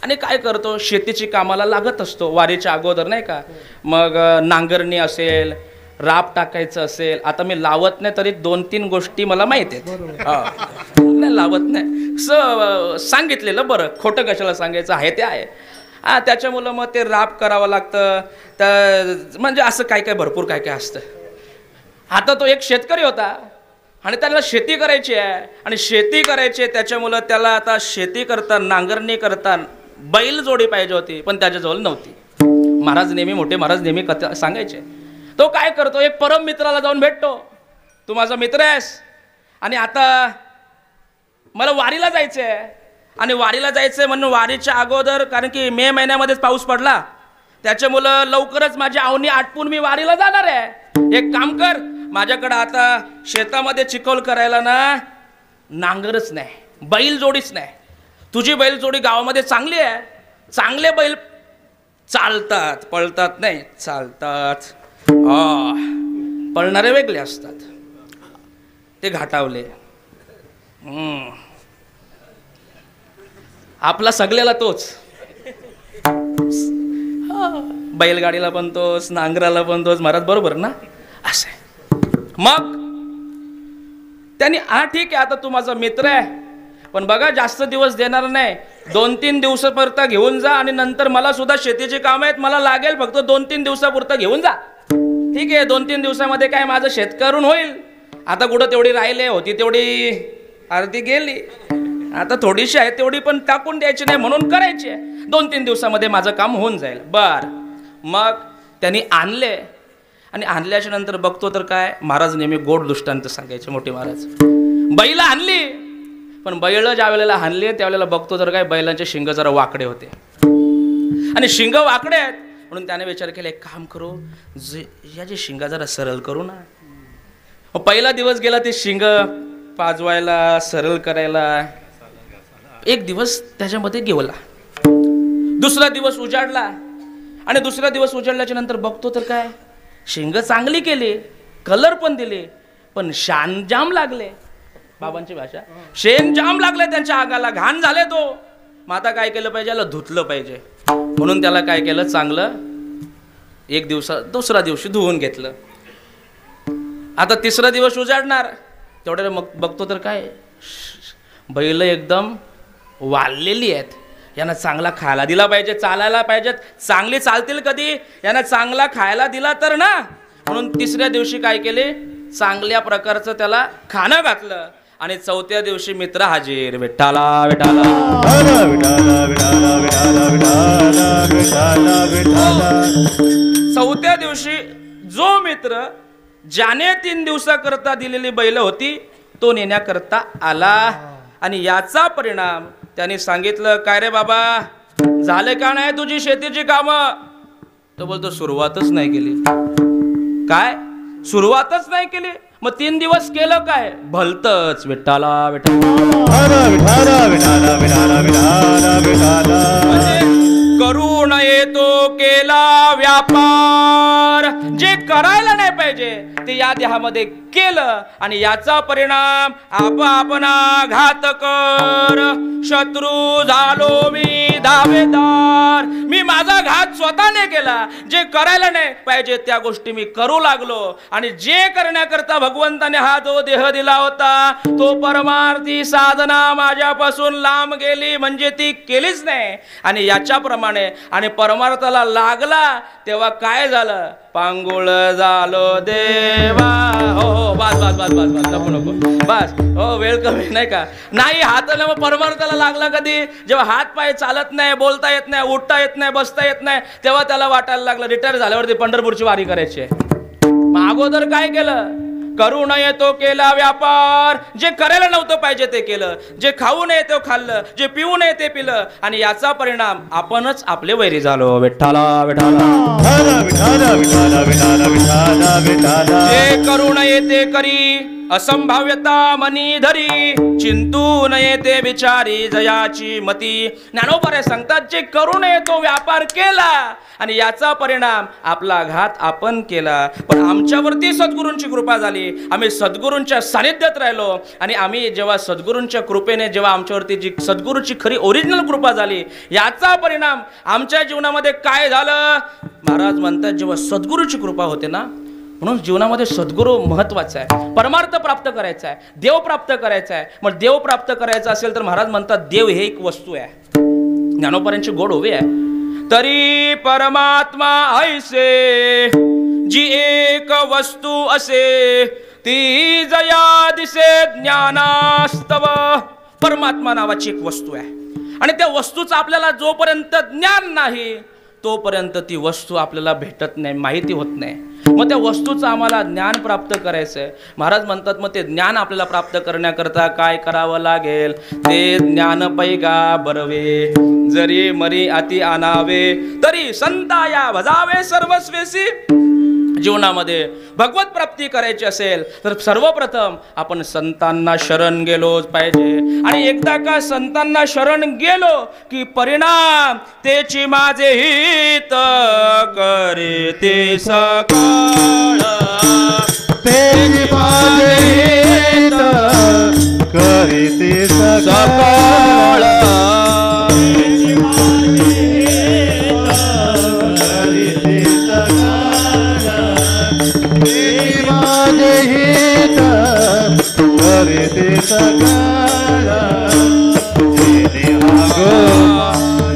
आणि काय करतो, शेतीची कामाला लागत असतो वारीच्या अगोदर, नाही का. मग नांगरणी असेल, राब टाकायचं असेल. आता मी लावत नाही तरी 2-3 गोष्टी मला माहिती आहेत. नाही लावत नाही, सांगितलेलं बरं, खोटं कशाला सांगायचं, आहे ते आहे. त्याच्यामुळं मग ते राब करावं लागतं, तर म्हणजे असं काय काय भरपूर काय काय असतं. आता तो एक शेतकरी होता आणि त्याला शेती करायची आहे, आणि शेती करायची आहे त्याच्यामुळं त्याला आता शेती करता, नांगरणी करता बैल जोडी पाहिजे होती, पण त्याच्याजवळ नव्हती. महाराज नेहमी, मोठे महाराज नेहमी कथा सांगायचे. तो काय करतो, एक परम मित्राला जाऊन भेटतो. तू माझा मित्र आहेस आणि आता मला वारीला जायचं आहे, आणि वारीला जायचं आहे म्हणून वारीच्या अगोदर, कारण की मे महिन्यामध्येच पाऊस पडला, त्याच्यामुळं लवकरच माझी आवनी आटपून मी वारीला जाणार आहे. एक काम कर, माझ्याकडं आता शेतामध्ये चिखल करायला ना नांगरच नाही, बैल जोडीच नाही. तुझी बैल जोडी गावामध्ये चांगली आहे, चांगले बैल चालतात, पळतात नाही, चालतात. पळणारे वेगळे असतात, ते घाटावले. आपला सगळ्याला तोच, बैलगाडीला पण तोच, नांगराला पण तोच. महाराज बरोबर ना, असं. मग त्यांनी ठीक आहे, आता तू माझा मित्र आहे, पण बघा जास्त दिवस देणार नाही, 2-3 दिवसापुरता घेऊन जा, आणि नंतर मला सुद्धा शेतीची कामं आहेत, मला लागेल फक्त 2-3 दिवसापुरता घेऊन जा. ठीक आहे, 2-3 दिवसामध्ये काय माझं शेत करून होईल. आता कुठं तेवढी राहिले होती, तेवढी अर्धी गेली, आता थोडीशी आहे तेवढी पण टाकून द्यायची नाही, म्हणून करायची आहे. 2-3 दिवसामध्ये माझं काम होऊन जाईल. बर, मग त्यांनी आणले, आणि आणल्याच्या नंतर बघतो तर काय, महाराज नेहमी गोड दृष्टांत सांगायचे मोठे महाराज. बैला आणली, पण बैल ज्या वेळेला आणली त्यावेळेला बघतो तर काय, बैलांचे शिंग जरा वाकडे होते, आणि शिंग वाकडे आहेत म्हणून त्याने विचार केला, एक काम करू, याचे शिंगा जरा सरळ करू ना. पहिला दिवस गेला ते शिंग पाजवायला, सरळ करायला, एक दिवस त्याच्यामध्ये गेवला. दुसरा दिवस उजाडला, आणि दुसरा दिवस उजाडल्याच्या नंतर बघतो तर काय, शिंग चांगली केली, कलर पण दिले, पण शान जाम लागले. बाबांची भाषा, शेण जाम लागले त्यांच्या आगाला, घाण झाले तो. मग आता काय केलं पाहिजे, याला धुतलं पाहिजे, म्हणून त्याला काय केलं, चांगलं एक दिवसा, दुसरा दिवशी धुवून घेतलं. आता तिसरा दिवस उजाडणार, तेवढ्या मग बघतो तर काय, बैल एकदम वाळलेली आहेत, यांना चांगला खायला दिला पाहिजे, चालायला पाहिजेत. चांगली चालतील कधी, यांना चांगला खायला दिला तर ना, म्हणून तिसऱ्या दिवशी काय केले, चांगल्या प्रकारचं त्याला खाणं घातलं, आणि चौथ्या दिवशी मित्र हाजीर. विठ्ठला विठ्ठला चौथ्या दिवशी जो मित्र ज्याने 3 दिवसाकरता दिलेली बैल होती तो नेण्याकरता आला, आणि याचा परिणाम त्याने सांगितलं, काय रे बाबा, झाले का नाही तुझी शेतीची कामं? तो बोलतो, सुरुवातच नाही केली. काय, सुरुवातच नाही केली? मग 3 दिवस केलं काय? भलतच. विठ्ठला करू नये तो केला व्यापार, जे करायला नाही पाहिजे ते या देहामध्ये केलं आणि याचा परिणाम आपणा घात कर. शत्रू झालो मी दावेदार. मी माझा घात स्वतःने केला. जे करायला नाही पाहिजे त्या गोष्टी मी करू लागलो आणि जे करण्याकरता भगवंताने हा जो देह दिला होता तो परमार्थी साधना माझ्यापासून लांब गेली म्हणजे ती केलीच नाही. आणि याच्याप्रमाणे आणि परमार्थाला लागला तेव्हा काय झालं? पांगुळ झालो देवा. हो बस बस बस बस बस नको नको बस. हो वेळ कमी नाही का? नाही हाताला मग परमार्थाला लागला कधी? जेव्हा हात पाय चालत नाही, बोलता येत नाही, उठता येत नाही, बसता येत नाही, तेव्हा त्याला वाटायला लागलं रिटायर झाल्यावरती पंढरपूरची वारी करायची आहे. मग अगोदर काय केलं? करू नये तो केला व्यापार. जे करायला नव्हतं पाहिजे ते केलं. जे खाऊ नये ते खाल्लं. जे पिऊ नये ते पिलं आणि याचा परिणाम आपणच आपले वैरी झालो. विठ्ठला विठ्ठला विठाला विठाला विठाला विठाला विठाला. जे करू नये ते करी असंभाव्यता मनी धरी. चिंतू नये ते विचारी जयाची मती. ज्ञानोबा सांगतात जे करू नये तो व्यापार केला आणि याचा परिणाम आपला घात आपण केला. पण आमच्यावरती सद्गुरूंची कृपा झाली. आम्ही सद्गुरूंच्या सानिध्यात राहिलो आणि आम्ही जेव्हा सद्गुरूंच्या कृपेने जेव्हा आमच्यावरती जी सद्गुरूची खरी ओरिजिनल कृपा झाली याचा परिणाम आमच्या जीवनामध्ये काय झालं? महाराज म्हणतात जेव्हा सद्गुरूची कृपा होते ना, म्हणून जीवनामध्ये सद्गुरू महत्वाचा आहे. परमार्थ प्राप्त करायचा आहे, देव प्राप्त करायचा आहे. मग देव प्राप्त करायचा असेल तर महाराज म्हणतात देव हे एक वस्तू आहे. ज्ञानोबांची गोड उभी आहे. तरी परमात्मा ऐसे जी एक वस्तू असे ती जया दिसे ज्ञानास्तव. परमात्मा नावाची एक वस्तू आहे आणि त्या वस्तूचं आपल्याला जोपर्यंत ज्ञान नाही तोपर्यंत ती वस्तू आपल्याला भेटत नाही, माहिती होत नाही. मग त्या वस्तूचं आम्हाला ज्ञान प्राप्त करायचं आहे. महाराज म्हणतात मग ते ज्ञान आपल्याला प्राप्त करण्याकरता काय करावं लागेल? ते ज्ञान पैगा बरवे जरी मरी अति आणावे तरी संताया भजावे सर्वस्वेसी. जीवनामध्ये भगवत प्राप्ती करायची असेल तर सर्वप्रथम आपण संतांना शरण गेलोच पाहिजे. आणि एकदा का संतांना शरण गेलो की परिणाम तेची माझे हित करे ते सकाळ. तेरी माझे हित करे ते सकाळ.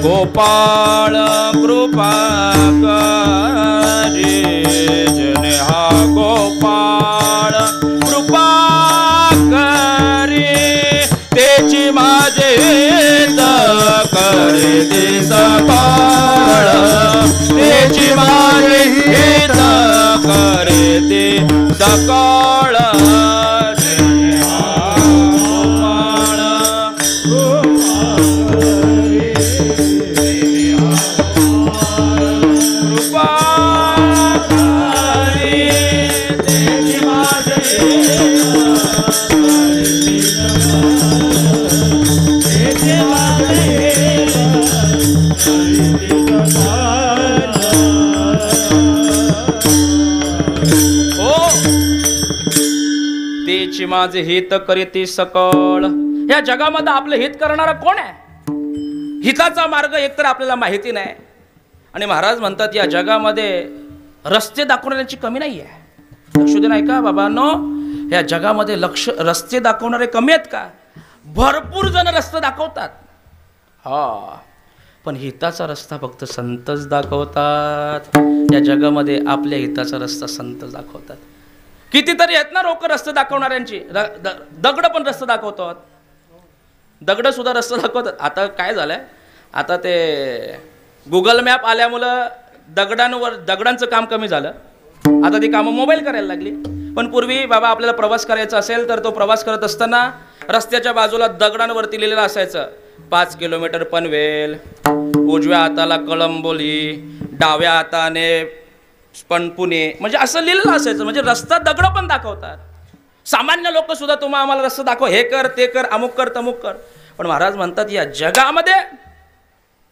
गोपाळ कृपा करे जने हा गोपाळ कृपा करे तेची माझे हित करे ते सकाळ. तेची माझे हित करे ते सकाळ. तेची माझे हित करीती सकळ. या जगामध्ये आपलं हित करणारा कोण आहे? हिताचा मार्ग एकतर आपल्याला माहिती नाही. आणि महाराज म्हणतात या जगामध्ये रस्ते दाखवण्याची कमी नाही आहे. लक्ष दे नाही का बाबांनो? या जगामध्ये रस्ते दाखवणारे कमी आहेत का? भरपूर जण रस्ते दाखवतात. हा, पण हिताचा रस्ता फक्त संतच दाखवतात. या जगामध्ये आपल्या हिताचा रस्ता संत दाखवतात. कितीतरी आहेत ना लोक रस्ते दाखवणाऱ्यांची. दगड पण रस्ते दाखवतात. दगड सुद्धा रस्ते दाखवतात. आता काय झालंय? आता ते गुगल मॅप आल्यामुळं दगडांचं काम कमी झालं. आता ती कामं मोबाईल करायला लागली. पण पूर्वी बाबा आपल्याला प्रवास करायचा असेल तर तो प्रवास करत असताना रस्त्याच्या बाजूला दगडांवरती लिहिलेलं असायचं 5 किलोमीटर पनवेल, उजव्या हाताला कळंबोली, डाव्या हाताने पण पुणे, म्हणजे असं लिहिलेलं असायचं. म्हणजे रस्ता दगड पण दाखवतात. सामान्य लोक सुद्धा तुम्हाला आम्हाला रस्ता दाखव, हे कर ते कर, अमुक कर तमुक कर. पण महाराज म्हणतात या जगामध्ये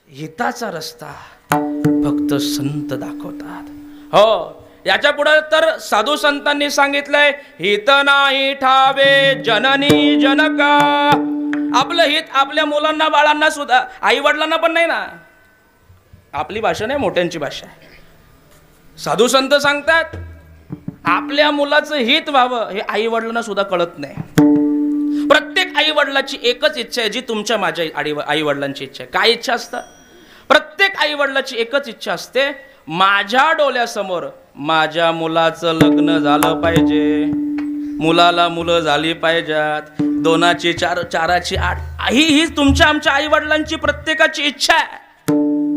हिताचा रस्ता फक्त संत दाखवतात. हो, याच्या पुढे तर साधू संतांनी सांगितलंय, हित नाही ठावे जननी जनका. आपलं हित आपल्या मुलांना बाळांना सुद्धा, आई वडिलांना पण नाही ना. आपली भाषा नाही, मोठ्यांची भाषा आहे. साधू संत सांगतात आपल्या मुलाचं हित व्हावं हे आई वडिलांना सुद्धा कळत नाही. प्रत्येक आई वडिलाची एकच इच्छा आहे, जी तुमच्या माझ्या आई वडिलांची इच्छा आहे. काय इच्छा असतं? प्रत्येक आई वडिलाची एकच इच्छा असते, माझ्या डोळ्यासमोर माझ्या मुलाचं लग्न झालं पाहिजे, मुलाला मुलं झाली पाहिजेत, दोनाची चाराची आठ. ही तुमच्या आमच्या आई वडिलांची प्रत्येकाची इच्छा आहे.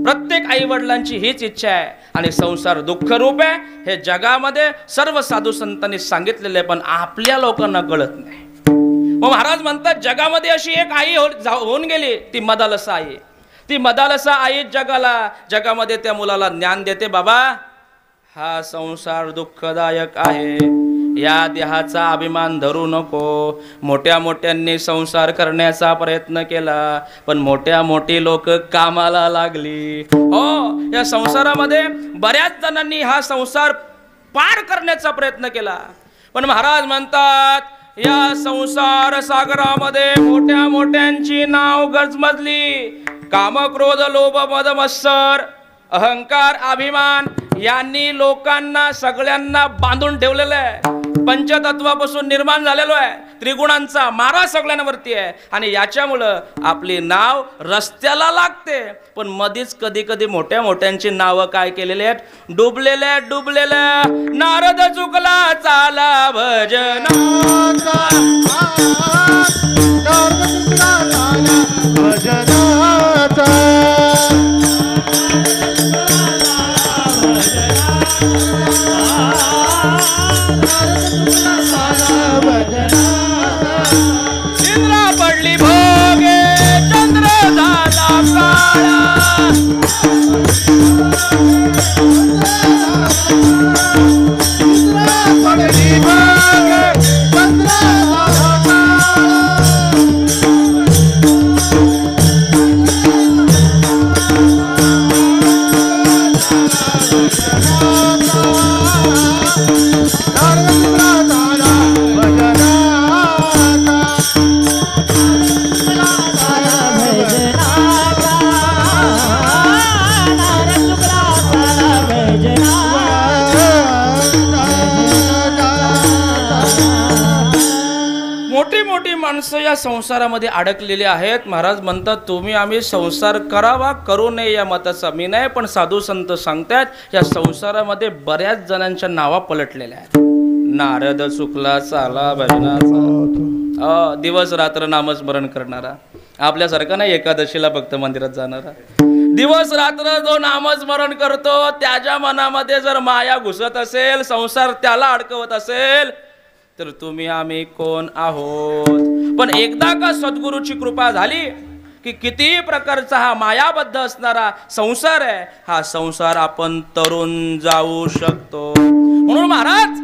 प्रत्येक आई वडिलांची हीच इच्छा आहे. आणि संसार दुःख रूप आहे हे जगामध्ये सर्व साधू संतांनी सांगितलेले, पण आपल्या लोकांना कळत नाही. मग महाराज म्हणतात जगामध्ये अशी एक आई होऊन गेली, ती मदालसा आई. ती मदालसा आई जगामध्ये त्या मुलाला ज्ञान देते, बाबा हा संसार दुःखदायक आहे, या देहाचा अभिमान धरू नको. मोठ्या मोठ्यांनी संसार करण्याचा प्रयत्न केला, पण मोठी लोक कामाला लागली. हो, या संसारामध्ये बऱ्याच जणांनी हा संसार पार करण्याचा प्रयत्न केला, पण महाराज म्हणतात या संसार सागरामध्ये मोठ्या मोठ्यांची नाव गजमजली. काम क्रोध लोभ मद मत्सर अहंकार अभिमान यांनी लोकांना सगळ्यांना बांधून ठेवलेलं आहे. पंचतत्वापासून निर्माण झालेलो आहे, त्रिगुणांचा मारा सगळ्यांवरती आहे. आणि याच्यामुळं आपली नाव रस्त्याला लागते, पण मधीच कधी कधी मोठ्या मोठ्यांची नावं काय केलेली आहेत, डुबलेल्या. नारद चुकला चाला भजनाचा, इंद्रा पडली भोगे चंद्र झाला काळा. मोठी माणसं या संसारामध्ये अडकलेली आहेत. महाराज म्हणतात तुम्ही आम्ही संसार करावा करू नये या मताचा मी नाही, पण साधू संत सांगतात या संसारामध्ये बऱ्याच जणांच्या नावा पलटलेल्या आहेत. नारद चुकला चाला भजनाचा, दिवस रात्र नामस्मरण करणारा, आपल्यासारखा नाही एकादशीला फक्त मंदिरात जाणारा. दिवस रात्र जो नामस्मरण करतो त्याच्या मनामध्ये जर माया घुसत असेल, संसार त्याला अडकवत असेल, तर तुम्ही आम्ही कोण आहोत. पण एकदा का सद्गुरूची कृपा झाली की कितीही प्रकारचा हा मायाबद्ध असणारा संसार आहे, हा संसार आपण तरून जाऊ शकतो. म्हणून महाराज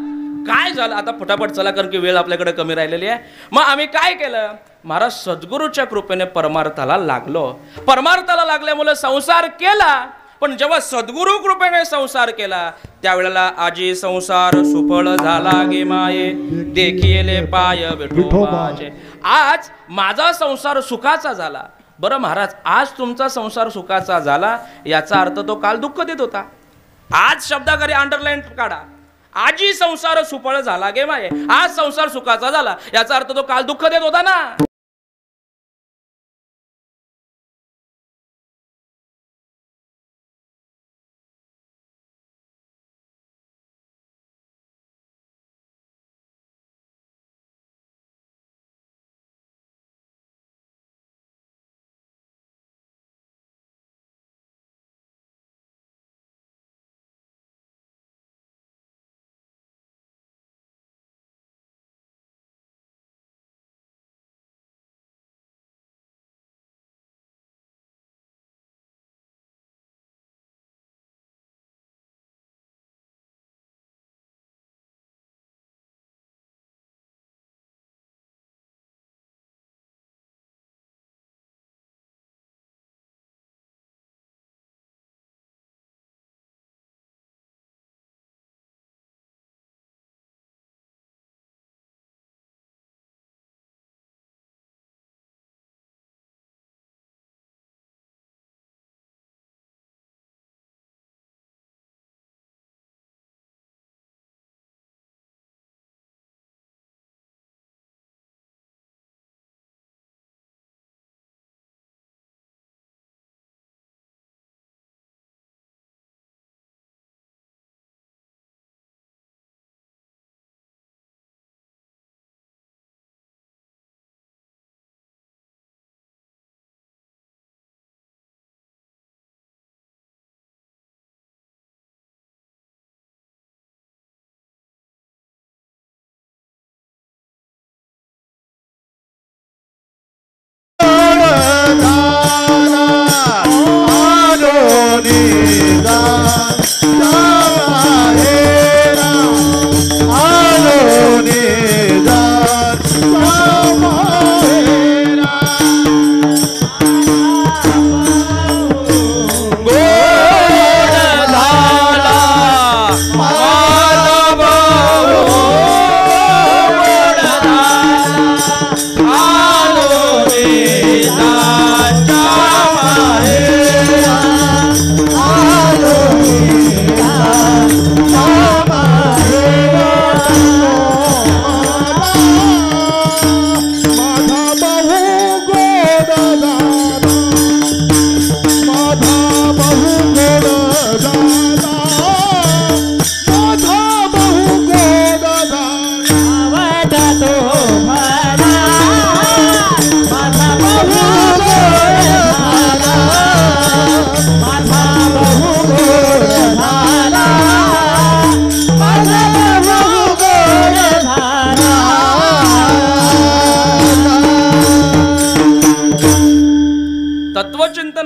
काय झालं, आता फटाफट चला कारण की वेळ आपल्याकडे कमी राहिलेली आहे. मग आम्ही काय केलं, महाराज सद्गुरूच्या कृपेने परमार्थाला लागलो. परमार्थाला लागल्यामुळे संसार केला, पण जेव्हा सद्गुरु कृपेने संसार केला त्यावेळेला आजी संसार सुफळ झाला गे माये, देखिले पाय विठोबाचे. आज माझा संसार सुखाचा झाला. बरं महाराज, आज तुमचा संसार सुखाचा झाला याचा अर्थ तो काल दुःख देत होता. आज शब्दाकडे अंडरलाईन काढा, आजी संसार सुफळ झाला गे माये, आज संसार सुखाचा झाला याचा अर्थ तो काल दुःख देत होता ना.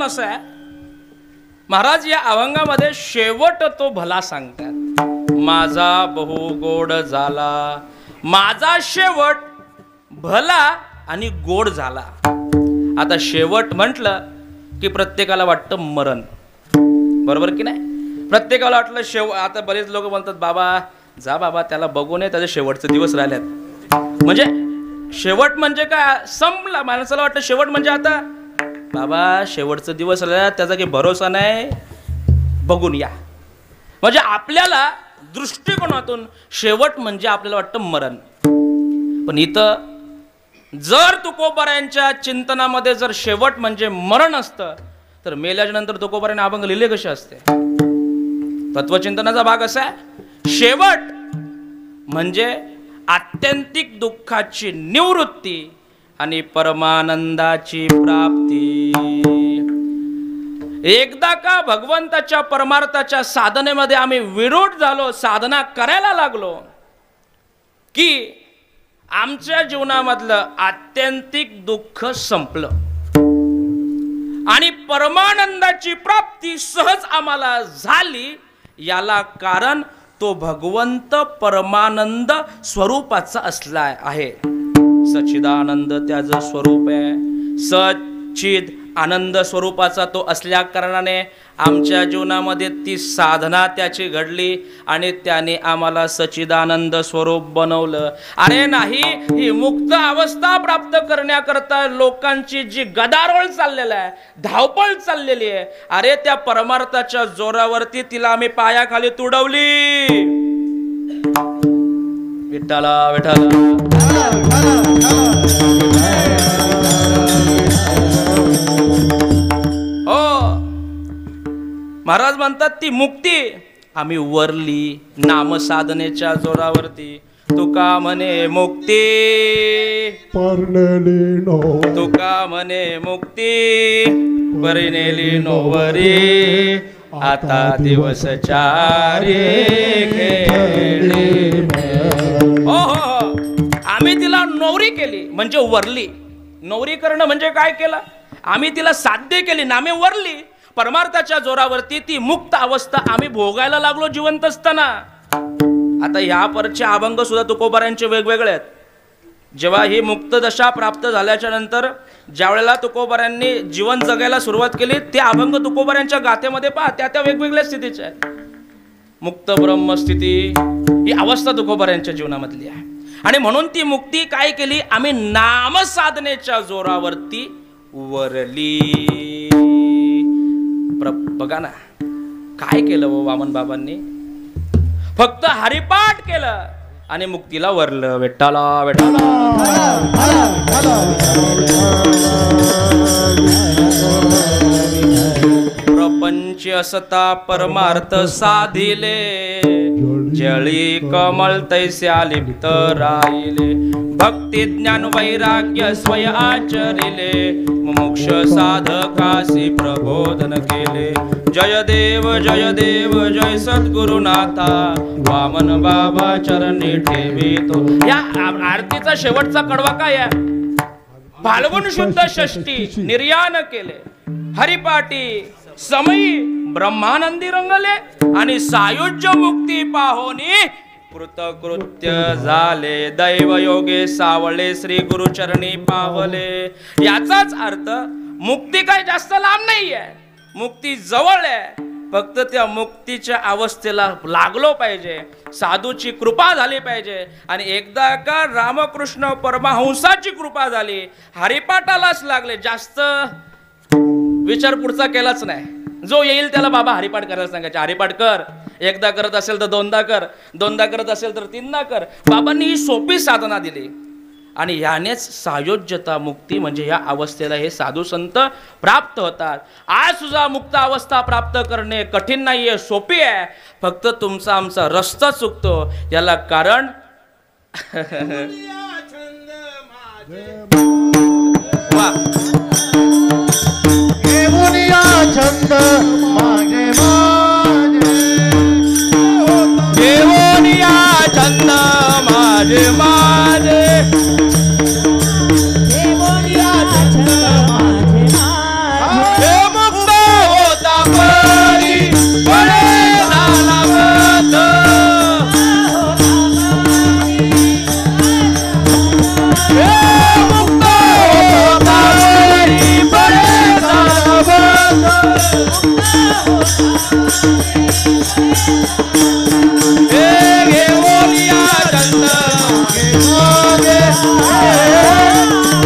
असं आहे, महाराज या अभंगामध्ये शेवट तो भला सांगतात, माझा बहु गोड झाला, माझा शेवट भला आणि गोड झाला. आता शेवट म्हटलं की प्रत्येकाला वाटतं मरण, बरोबर की नाही? प्रत्येकाला वाटलं आता बरेच लोक बोलतात, बाबा जा बाबा त्याला बघू नये, त्याचे शेवटचे दिवस राहिलेत. म्हणजे शेवट म्हणजे काय, संपला. माणसाला वाटतं शेवट म्हणजे आता बाबा शेवटचा दिवस राहिला, त्याचा काही भरोसा नाही, बघून या. म्हणजे आपल्याला दृष्टिकोनातून शेवट म्हणजे आपल्याला वाटतं मरण. पण इथं जर तुकोबारायांच्या चिंतनामध्ये जर शेवट म्हणजे मरण असतं, तर मेल्याच्या नंतर तुकोबाराने अभंग लिहिले कसे असते? तत्वचिंतनाचा भाग असा आहे, शेवट म्हणजे आत्यंतिक दुःखाची निवृत्ती आणि परमानंदाची प्राप्ती. एकदा का भगवंताच्या परमार्थाच्या साधनेमध्ये आम्ही विरूढ झालो, साधना करायला लागलो की आमच्या जीवनामधलं आत्यंतिक दुःख संपलं आणि परमानंदाची प्राप्ती सहज आम्हाला झाली. याला कारण तो भगवंत परमानंद स्वरूपाचा असला आहे. सच्चिदानंद त्याचं स्वरूप आहे. सच्चिद आनंद स्वरूपाचा तो असल्या कारणाने आमच्या जीवनामध्ये ती साधना त्याची घडली आणि त्याने आम्हाला सच्चिदानंद स्वरूप बनवलं. अरे नाही, ही मुक्त अवस्था प्राप्त करण्याकरता लोकांची जी गदारोळ चाललेला आहे, धावपळ चाललेली आहे, अरे त्या परमार्थाच्या जोरावरती तिला आम्ही पायाखाली तुडवली. विठ्ठला विठ्ठला. महाराज म्हणतात ती मुक्ती आम्ही वरली नामसाधनेच्या जोरावरती. तुका म्हणे मुक्ती परनेली नो, तुका म्हणे मुक्ती परिनेली नोवरी, आता दिवस चारी खेळली. हो हो, आम्ही तिला नोवरी केली म्हणजे वरली. नोवरी करणं म्हणजे काय केलं? आम्ही तिला साध्य केली, नामे वरली. परमार्थाच्या जोरावरती ती मुक्त अवस्था आम्ही भोगायला लागलो जिवंत असताना. आता ह्या परचे अभंग सुद्धा तुकोबारांचे वेगवेगळे आहेत. जेव्हा ही मुक्त दशा प्राप्त झाल्याच्या नंतर ज्या वेळेला तुकोबारांनी जीवन जगायला सुरुवात केली, ते अभंग तुकोबारांच्या गाथेमध्ये पहा, त्या वेगवेगळ्या स्थितीचे आहेत. मुक्त ब्रह्मस्थिती ही अवस्था तुकोबारांच्या जीवनामधली आहे. आणि म्हणून ती मुक्ती काय केली, आम्ही नामसाधनेच्या जोरावरती वरली. बघा ना काय केलं वो वामन बाबांनी, फक्त हरिपाठ केलं आणि मुक्तीला वरलं. विठ्ठला विठ्ठला. प्रपंच असता परमार्थ साधिले, जळी कमल तैस्या लिप्त राहिले, भक्ती ज्ञान वैराग्य स्वय आचरिले, मोक्ष साधकासी प्रबोधन केले. जय देव जय सद्गुरुनाथा, वामन बाबा चरणी ठेवितो. या आरतीचा शेवटचा कडवा काय आहे? फाल्गुन शुद्ध षष्टी निर्याण केले, हरिपाठी समयी ब्रह्मानंदी रंगले, आणि सायुज्य मुक्ती पाहोनी कृतकृत्य झाले. दैव योगे सावळे श्री गुरुचरणी पावले. याचाच अर्थ मुक्ती काय जास्त लांब नाहीये, मुक्ती जवळ आहे. फक्त त्या मुक्तीच्या अवस्थेला लागलो पाहिजे, साधूची कृपा झाली पाहिजे. आणि एकदा का रामकृष्ण परमहंसाची कृपा झाली, हरिपाठालाच लागले, जास्त विचार पुढचा केलाच नाही. जो येईल त्याला बाबा हरिपाठ करायला सांगायचे. हरिपाठ कर, एकदा करत असेल तर दोनदा कर, दोनदा करत असेल तर तीनदा कर. बाबांनी ही सोपी साधना दिली आणि ह्यानेच सायोज्यता मुक्ती म्हणजे या अवस्थेला हे साधू संत प्राप्त होतात. आज सुद्धा मुक्त अवस्था प्राप्त करणे कठीण नाहीये, सोपी आहे. फक्त तुमचा आमचा रस्ता चुकतो. याला कारण वा छंद माझे माझे, देवोनिया छंद माझे माझे, देवोनिया छंद माझे माझे,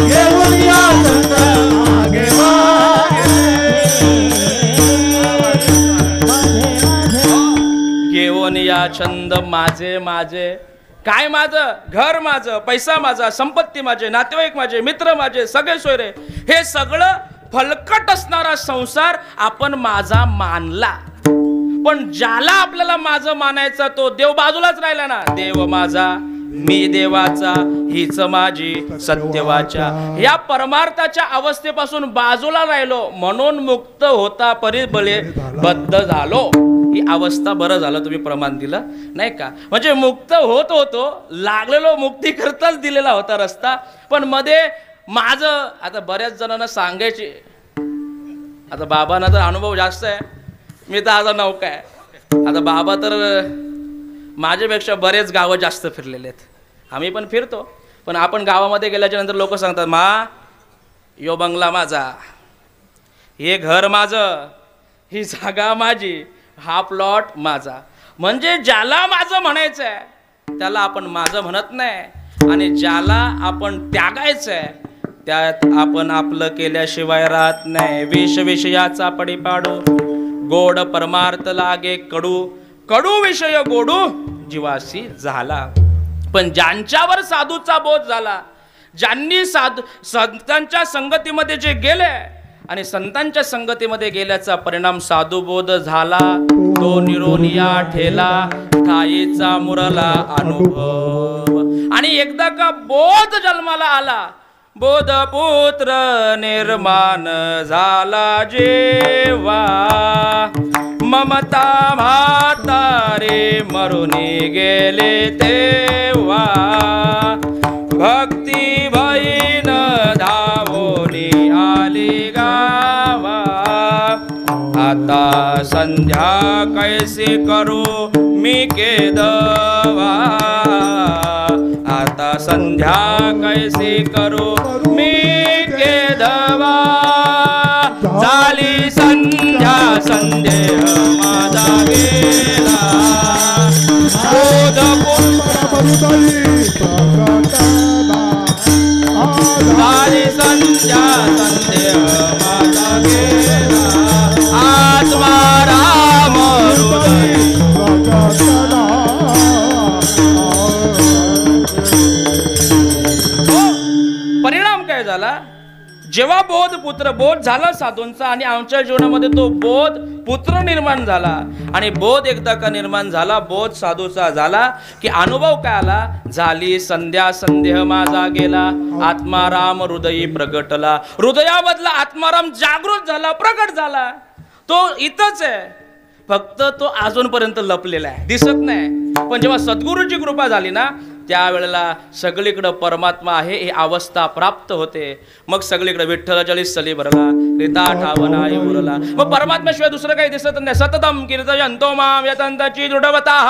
घेऊन या छंद मागे घेऊन या छंद माझे माझे. काय माझं? घर माझं, पैसा माझा, संपत्ती माझे, नातेवाईक माझे, मित्र माझे, सगळे सोयरे. हे सगळं फलकट असणारा संसार आपण माझा मानला. पण ज्याला आपल्याला माझं मानायचा तो देव बाजूलाच राहिला ना. देव माझा, मी देवाचा, हीच माझी सत्यवाचा. या परमार्थाच्या अवस्थेपासून बाजूला राहिलो म्हणून मुक्त होता परिबळे बद्ध झालो. ही अवस्था. बरं झालं तुम्ही प्रमाण दिलं नाही का. म्हणजे मुक्त होत होतो, लागलेलो मुक्ती करताच दिलेला होता रस्ता. पण मध्ये माझं आता बऱ्याच जणांना सांगायचे. आता बाबांना तर अनुभव जास्त आहे, मी तर आता नौका आहे. आता बाबा तर माझ्यापेक्षा बरेच गावं जास्त फिरलेले आहेत. आम्ही पण फिरतो, पण आपण गावामध्ये गेल्याच्या नंतर लोक सांगतात मा यो बंगला माझा, हे घर माझं, ही जागा माझी, हा प्लॉट माझा. म्हणजे ज्याला माझं म्हणायचं आहे त्याला आपण माझं म्हणत नाही, आणि ज्याला आपण त्यागायचं आहे त्यात आपण आपलं केल्याशिवाय राहत नाही. विष विषयाचा पडी पाडू, गोड परमार्थ लागे कडू, कडू विषय गोडू जीवासी झाला. पण ज्यांच्यावर साधूचा बोध झाला, ज्यांनी संतांच्या संगतीमध्ये जे गेले आणि संतांच्या संगतीमध्ये गेल्याचा परिणाम साधुबोध झाला, तो निरोनिया ठेला ठाईचा मुरला अनुभव. आणि एकदा का बोध जन्माला आला, बोध पुत्र निर्माण झाला जेव्हा, ममता म्हातारे मरुनी गेले तेव्हा, भक्ती बहीण धावोनी आली गावा. आता संध्या कैसे करू मी केदवा, आता संध्या कैसे करू मी केदवा. झाली संध्या संदेह माझा गेला, बोध झाली संध्या संदेह माझा गेला, आत्मा राम हृदय. परिणाम काय झाला? जेव्हा बोध झाला साधूंचा आणि आमच्या जीवनामध्ये तो बोध पुत्र निर्माण झाला. आणि बोध एकदा का निर्माण झाला, बोध साधूचा झाला की अनुभव काय आला? झाली संध्या संदेह माझा गेला, आत्माराम हृदयी प्रगटला. हृदयामधला आत्माराम जागृत झाला, प्रगट झाला. तो इथंच आहे, फक्त तो अजूनपर्यंत लपलेला आहे, दिसत नाही. पण जेव्हा सद्गुरूची कृपा झाली ना, त्यावेळेला सगळीकडे परमात्मा आहे ही अवस्था प्राप्त होते. मग सगळीकडे विठ्ठल जळीस सली भरला, रिता ठावना उरला. मग परमात्म्याशिवाय दुसरं काही दिसत नाही. सततम कीर्तयन्तो माम यतंतची दृढवतः.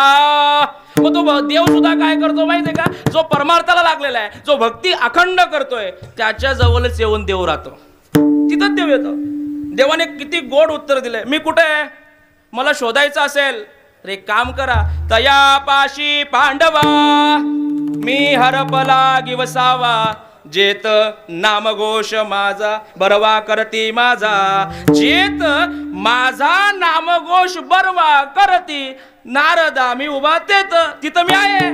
मग तो देव सुद्धा काय करतो माहितीये का? जो परमार्थाला लागलेला आहे, जो भक्ती अखंड करतोय, त्याच्या जवळच येऊन देव राहतो. तिथंच देव येतो. देवाने किती गोड उत्तर दिले. मी कुठे आहे? मला शोधायचं असेल तर एक काम करा, तयापाशी पांडवा मी हरपला गिवसावा, जेत नामघोष माझा बरवा करती माझा. जेत माझा नामघोष बरवा करती नारदा, मी उभा तेत, तिथं मी आहे.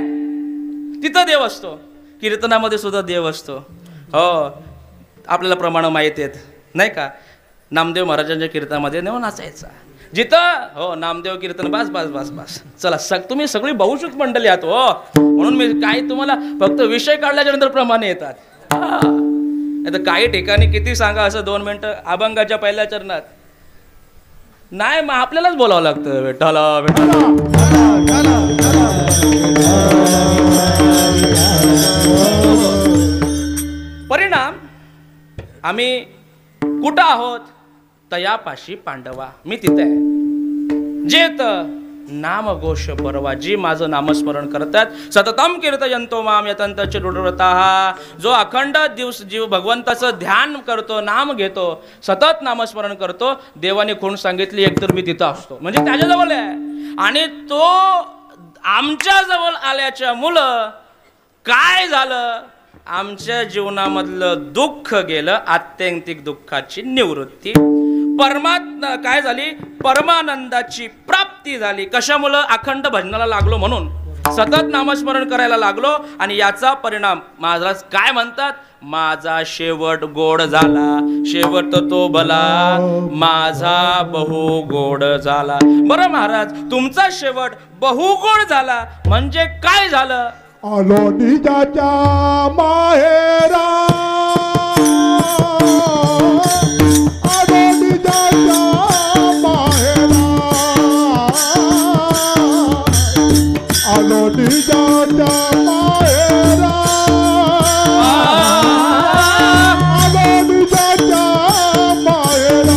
तिथं देव असतो. कीर्तनामध्ये सुद्धा देव असतो. हो, आपल्याला प्रमाण माहिती आहेत नाही का? नामदेव महाराजांच्या कीर्तनामध्ये नेऊन नाचायचा जिथं. हो, नामदेव कीर्तन, बस बस बस बस. चला, तुम्ही सगळी बहुश्रुत मंडळी आहात हो, म्हणून मी काही तुम्हाला फक्त विषय काढल्याच्या नंतर प्रमाणे येतात. आता काही ठिकाणी किती सांगा असं 2 मिनिटं अभंगाच्या पहिल्या चरणात नाही, मग आपल्यालाच बोलावं लागतं विठ्ठला विठ्ठला. परिणाम आम्ही कुठं आहोत? तयापाशी पांडवा, मी तिथे आहे. जेत नामघोष बरवा, जी माझं नामस्मरण करतात. सततम कीर्तयन्तो माम यतंतच दृढव्रतः. जो अखंड दिवस जीव भगवंताचं ध्यान करतो, नाम घेतो, सतत नामस्मरण करतो, देवाने खूण सांगितली एकतर मी तिथं असतो. म्हणजे त्याच्याजवळ आहे. आणि तो आमच्या जवळ आल्याच्या मुलं काय झालं? आमच्या जीवनामधलं दुःख गेलं, आत्यंतिक दुःखाची निवृत्ती, काय झाली, परमानंदाची प्राप्ती झाली. कशामुळं? अखंड भजनाला लागलो म्हणून, सतत नामस्मरण करायला लागलो. आणि याचा परिणाम महाराज काय म्हणतात, माझा शेवट गोड झाला, शेवट तो भला माझा बहु गोड झाला. बरं महाराज, तुमचा शेवट बहु गोड झाला म्हणजे काय झालं? आलो निजाच्या माहेरा, आलो निजाच्या माहेरा, आलो निजाच्या माहेरा, आलो निजाच्या माहेरा,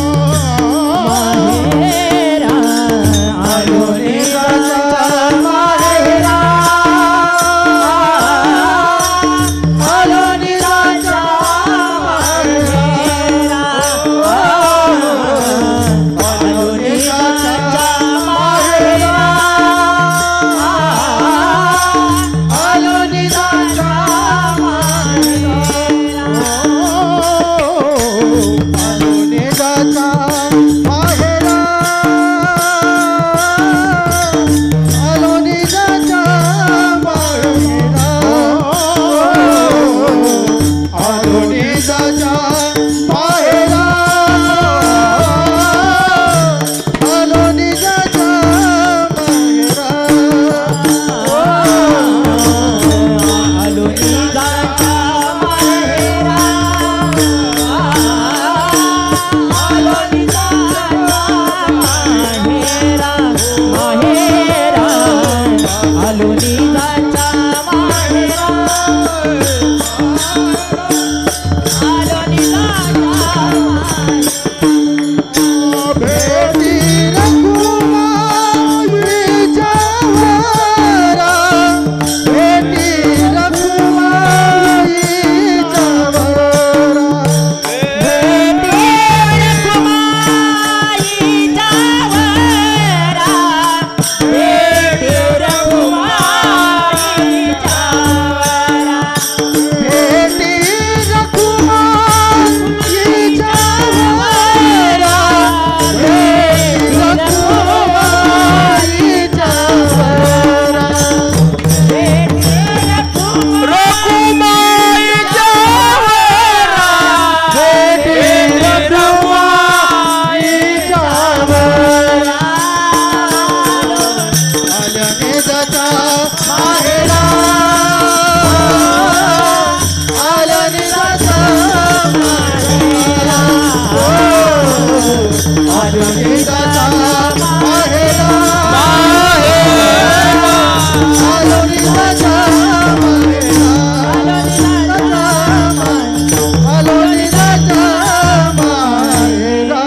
आलो निजाच्या माहेरा,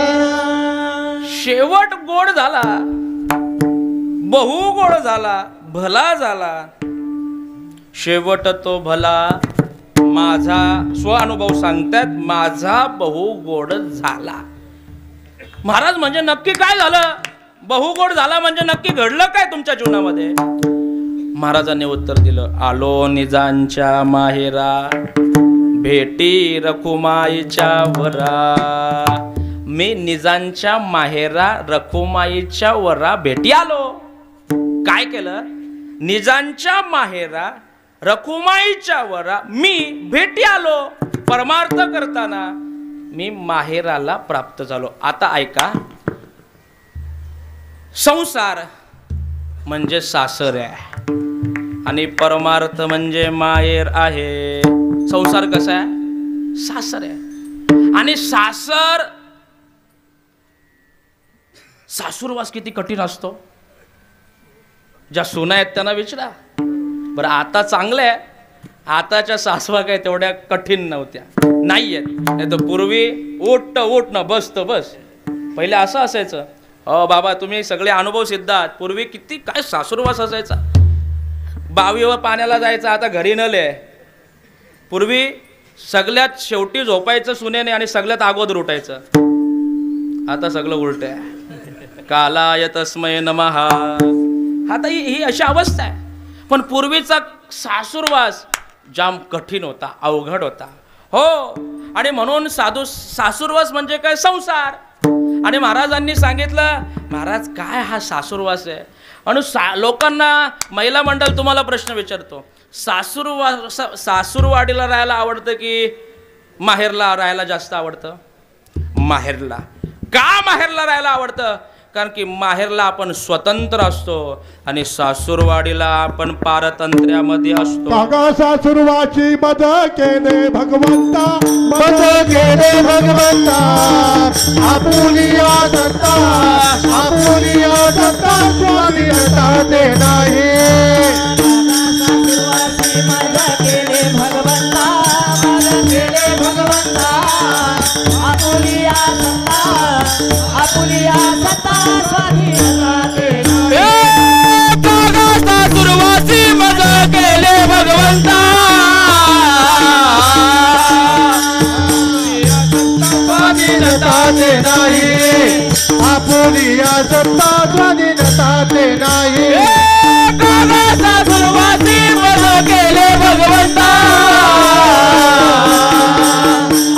शेवट गोड झाला, बहु गोड झाला, भला झाला. शेवट तो भला माझा, स्वानुभव सांगतात, माझा बहु गोड झाला. महाराज म्हणजे नक्की काय झालं? बहु गोड झाला म्हणजे नक्की घडलं काय तुमच्या जीवनामध्ये? महाराजांनी उत्तर दिलं, आलो निजांच्या माहेरा, भेटी रखुमाईच्या वरा. मी निजांच्या माहेरा रखुमाईच्या वरा भेटी आलो. काय केलं? निजांच्या माहेरा रखुमाईच्या वरा मी भेटी आलो. परमार्थ करताना मी माहेराला प्राप्त झालो. आता ऐका, संसार म्हणजे सासर आहे आणि परमार्थ म्हणजे माहेर आहे. संसार कसा आहे? सासर आहे. आणि सासूरवास किती कठीण असतो. ज्या सुना आहेत त्यांना विचारा. बरं आता चांगलं आहे, आताच्या सासवा काय तेवढ्या कठीण नव्हत्या, नाही आहेत. नाही तर पूर्वी उठ न बस तर बस. पहिले असं असायचं. बाबा तुम्ही सगळे अनुभव सिद्ध आहात. पूर्वी किती काय सासूरवास असायचा. बावीवर पाण्याला जायचं, आता घरी नले. पूर्वी सगळ्यात शेवटी झोपायचं सुनेने आणि सगळ्यात अगोदर उठायचं. आता सगळं उलट आहे. कालाय तस्मै नमः. आता ही अशी अवस्था आहे. पण पूर्वीचा सासूरवास जाम कठीण होता, अवघड होता. हो, आणि म्हणून सासूरवास म्हणजे काय? संसार. आणि महाराजांनी सांगितलं, महाराज काय हा सासूरवास आहे? आणि लोकांना महिला मंडळ तुम्हाला प्रश्न विचारतो, सासूरवाडीला राहायला आवडतं की माहेरला राहायला जास्त आवडतं? माहेरला. का माहेरला राहायला आवडतं? कारण की माहेरला आपण स्वतंत्र असतो आणि सासूरवाडीला आपण पारतंत्र्यामध्ये असतो. काका सासूरवाची मज केले भगवंता, मज केले भगवंता, आपुलिया दत्ता, आपुलिया दत्ता, स्वाधीनता दे नाही. मज केले भगवंता, मज केले भगवंता, आपुलिया सत्ता, आपुलिया सत्ता, स्वाधीनता दे नाही. सासूरवासी मज केले भगवंता, स्वाधीनता दे नाही. आपुलिया सत्ता, स्वाधीनता दे नाही. सासूरवासी मज केले भगवंता,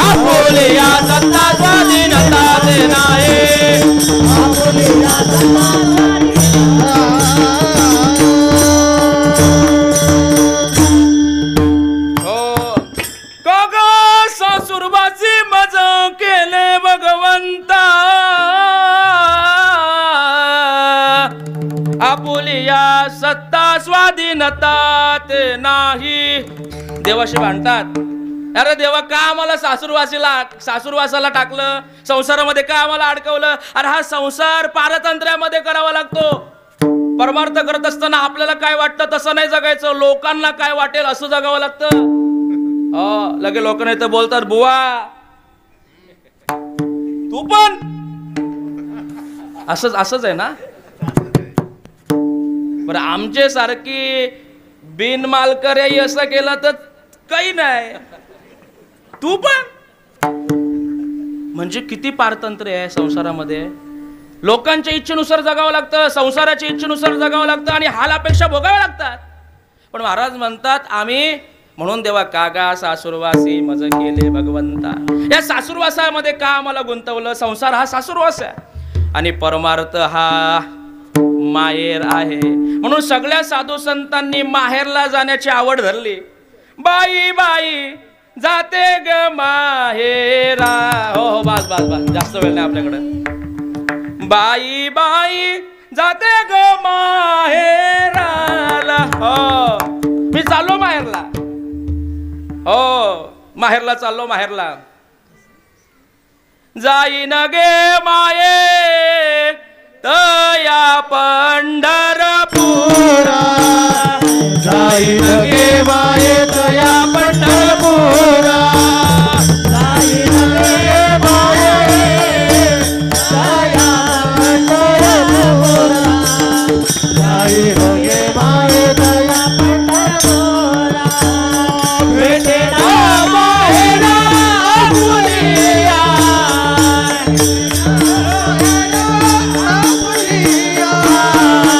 आपुलिया सत्ता, स्वाधीनता दे नाही. आपुलिया सत्ता, सासूरवासी मज केले भगवंता, आपुलिया सत्ता, स्वाधीनता ते नाही. देवाशी भांडतात, अरे देवा का आम्हाला सासूरवासाला टाकलं, संसारामध्ये का आम्हाला अडकवलं? अरे हा संसार पारतंत्र्यामध्ये करावा लागतो. परमार्थ करत असताना आपल्याला काय वाटतं तसं नाही जगायचं, लोकांना काय वाटेल असं जगावं लागतं. लगे लोक नाही तर बोलतात, बुवा तू पण असंच आहे ना. बरं आमचे सारखी बिन मालकरी असं केलं तर काही नाही, तू पण. म्हणजे किती पारतंत्र्य आहे संसारामध्ये. लोकांच्या इच्छेनुसार जगावं लागतं, संसाराच्या इच्छेनुसार जगावं लागतं आणि हाल अपेक्षा भोगाव्या लागतात. पण महाराज म्हणतात आम्ही, म्हणून देवा कागा सासूरवासी मज केले भगवंता, या सासूरवासामध्ये का आम्हाला गुंतवलं? संसार हा सासूरवास आहे आणि परमार्थ हा माहेर आहे. म्हणून सगळ्या साधू संतांनी माहेरला जाण्याची आवड धरली. बाई बाई जाते ग माहेरा. हो बस बस बस, जास्त वेळ नाही आपल्याकडे. बाई बाई जाते ग माहेराला. हो मी चाललो माहेरला, हो माहेरला चाललो, माहेरला. जाईन गे माये तया पंढरपुरा, जाईन गे माये तया पंढरपुरा, जाईन गे माये तया पंढरपुरा, जाईन गे माये तया पंढरपुरा. भेटे ना माहेरा आपुलिया,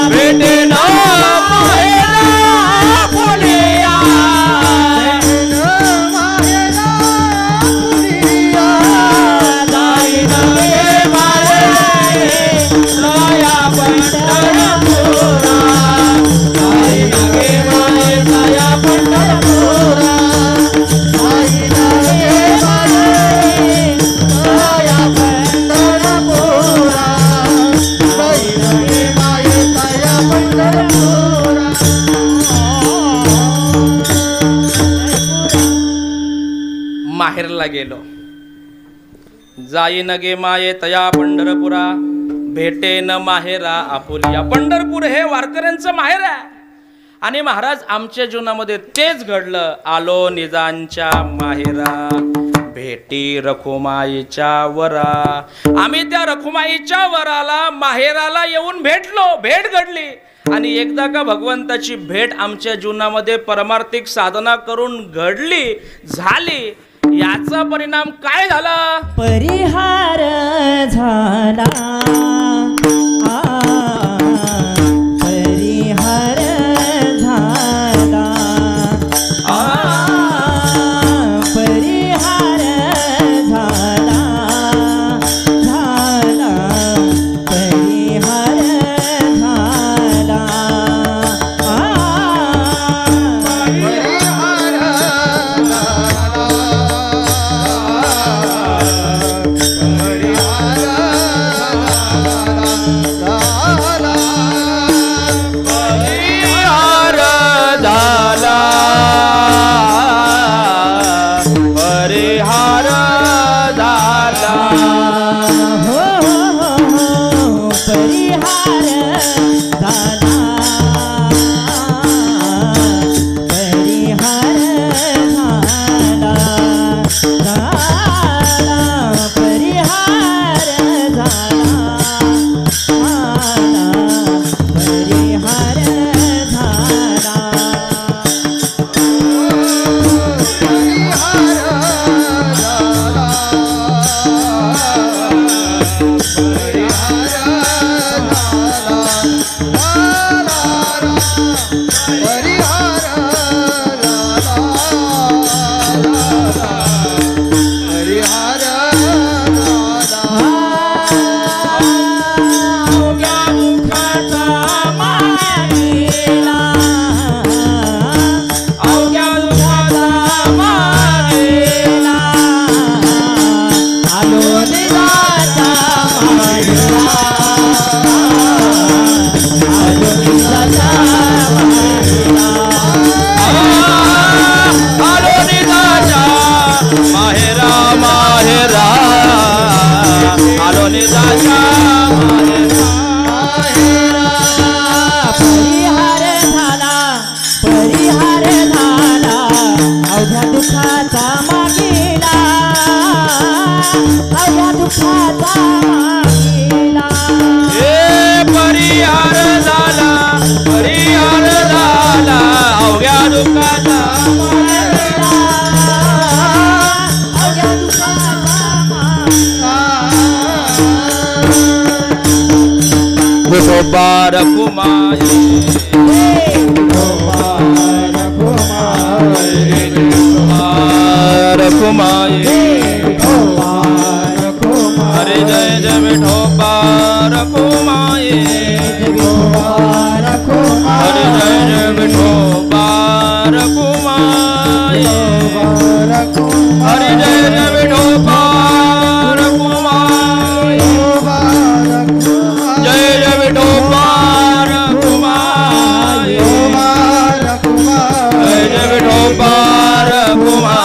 भेटे ना माहेरा आपुलिया, माहेरा आपुलिया, जाईन गे माये तया पंढरपुरा, जाईन गे माये तया पंढरपुरा, जाईन गे माये तया पंढरपुरा, जाईन गे माये तया पंढरपुरा. माहेरला गेलो. जाईन गे माये तया पंढरपुरा, भेटे न माहेरा आपुलिया. पंढरपूर हे वारकऱ्यांचं माहेर आहे आणि महाराज आमच्या जीवनामध्ये तेच घडलं. आलो निजांच्या माहेरा, भेटी रखुमाईच्या वरा. आम्ही त्या रखुमाईच्या वराला माहेराला येऊन भेटलो, भेट घडली. आणि एकदा का भगवंताची भेट आमच्या जीवनामध्ये परमार्थिक साधना करून घडली झाली, याचा परिणाम काय झाला? परिहार झाला, परिहार झाला, हरे जय जय विठोबार कुमाये हरे जय जय विठोबार कुमाये हरे जय जय विठोबार कुमाये जय जय विठोबार कुमाये जय जय विठोबार कुमाये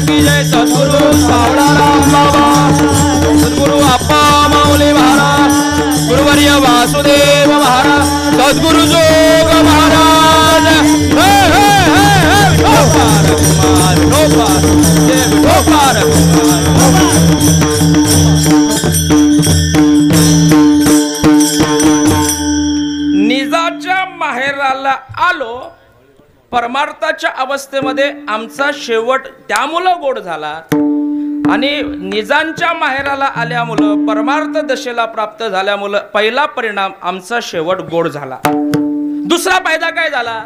की जय सद्गुरु सावळाराम बाबा सद्गुरु आप्पा माऊली महाराज गुरुवर्य वासुदेव महाराज सद्गुरु जोग महाराज हे हे हे हे विठोबार कुमार विठोबार जय विठोबार निजाच्या माहेराला आलो परमार्थाच्या अवस्थेमध्ये आमचा शेवट त्यामुळं गोड झाला आणि निजांच्या माहेराला आल्यामुळं परमार्थ दशेला प्राप्त झाल्यामुळं पहिला परिणाम आमचा शेवट गोड झाला। दुसरा फायदा काय झाला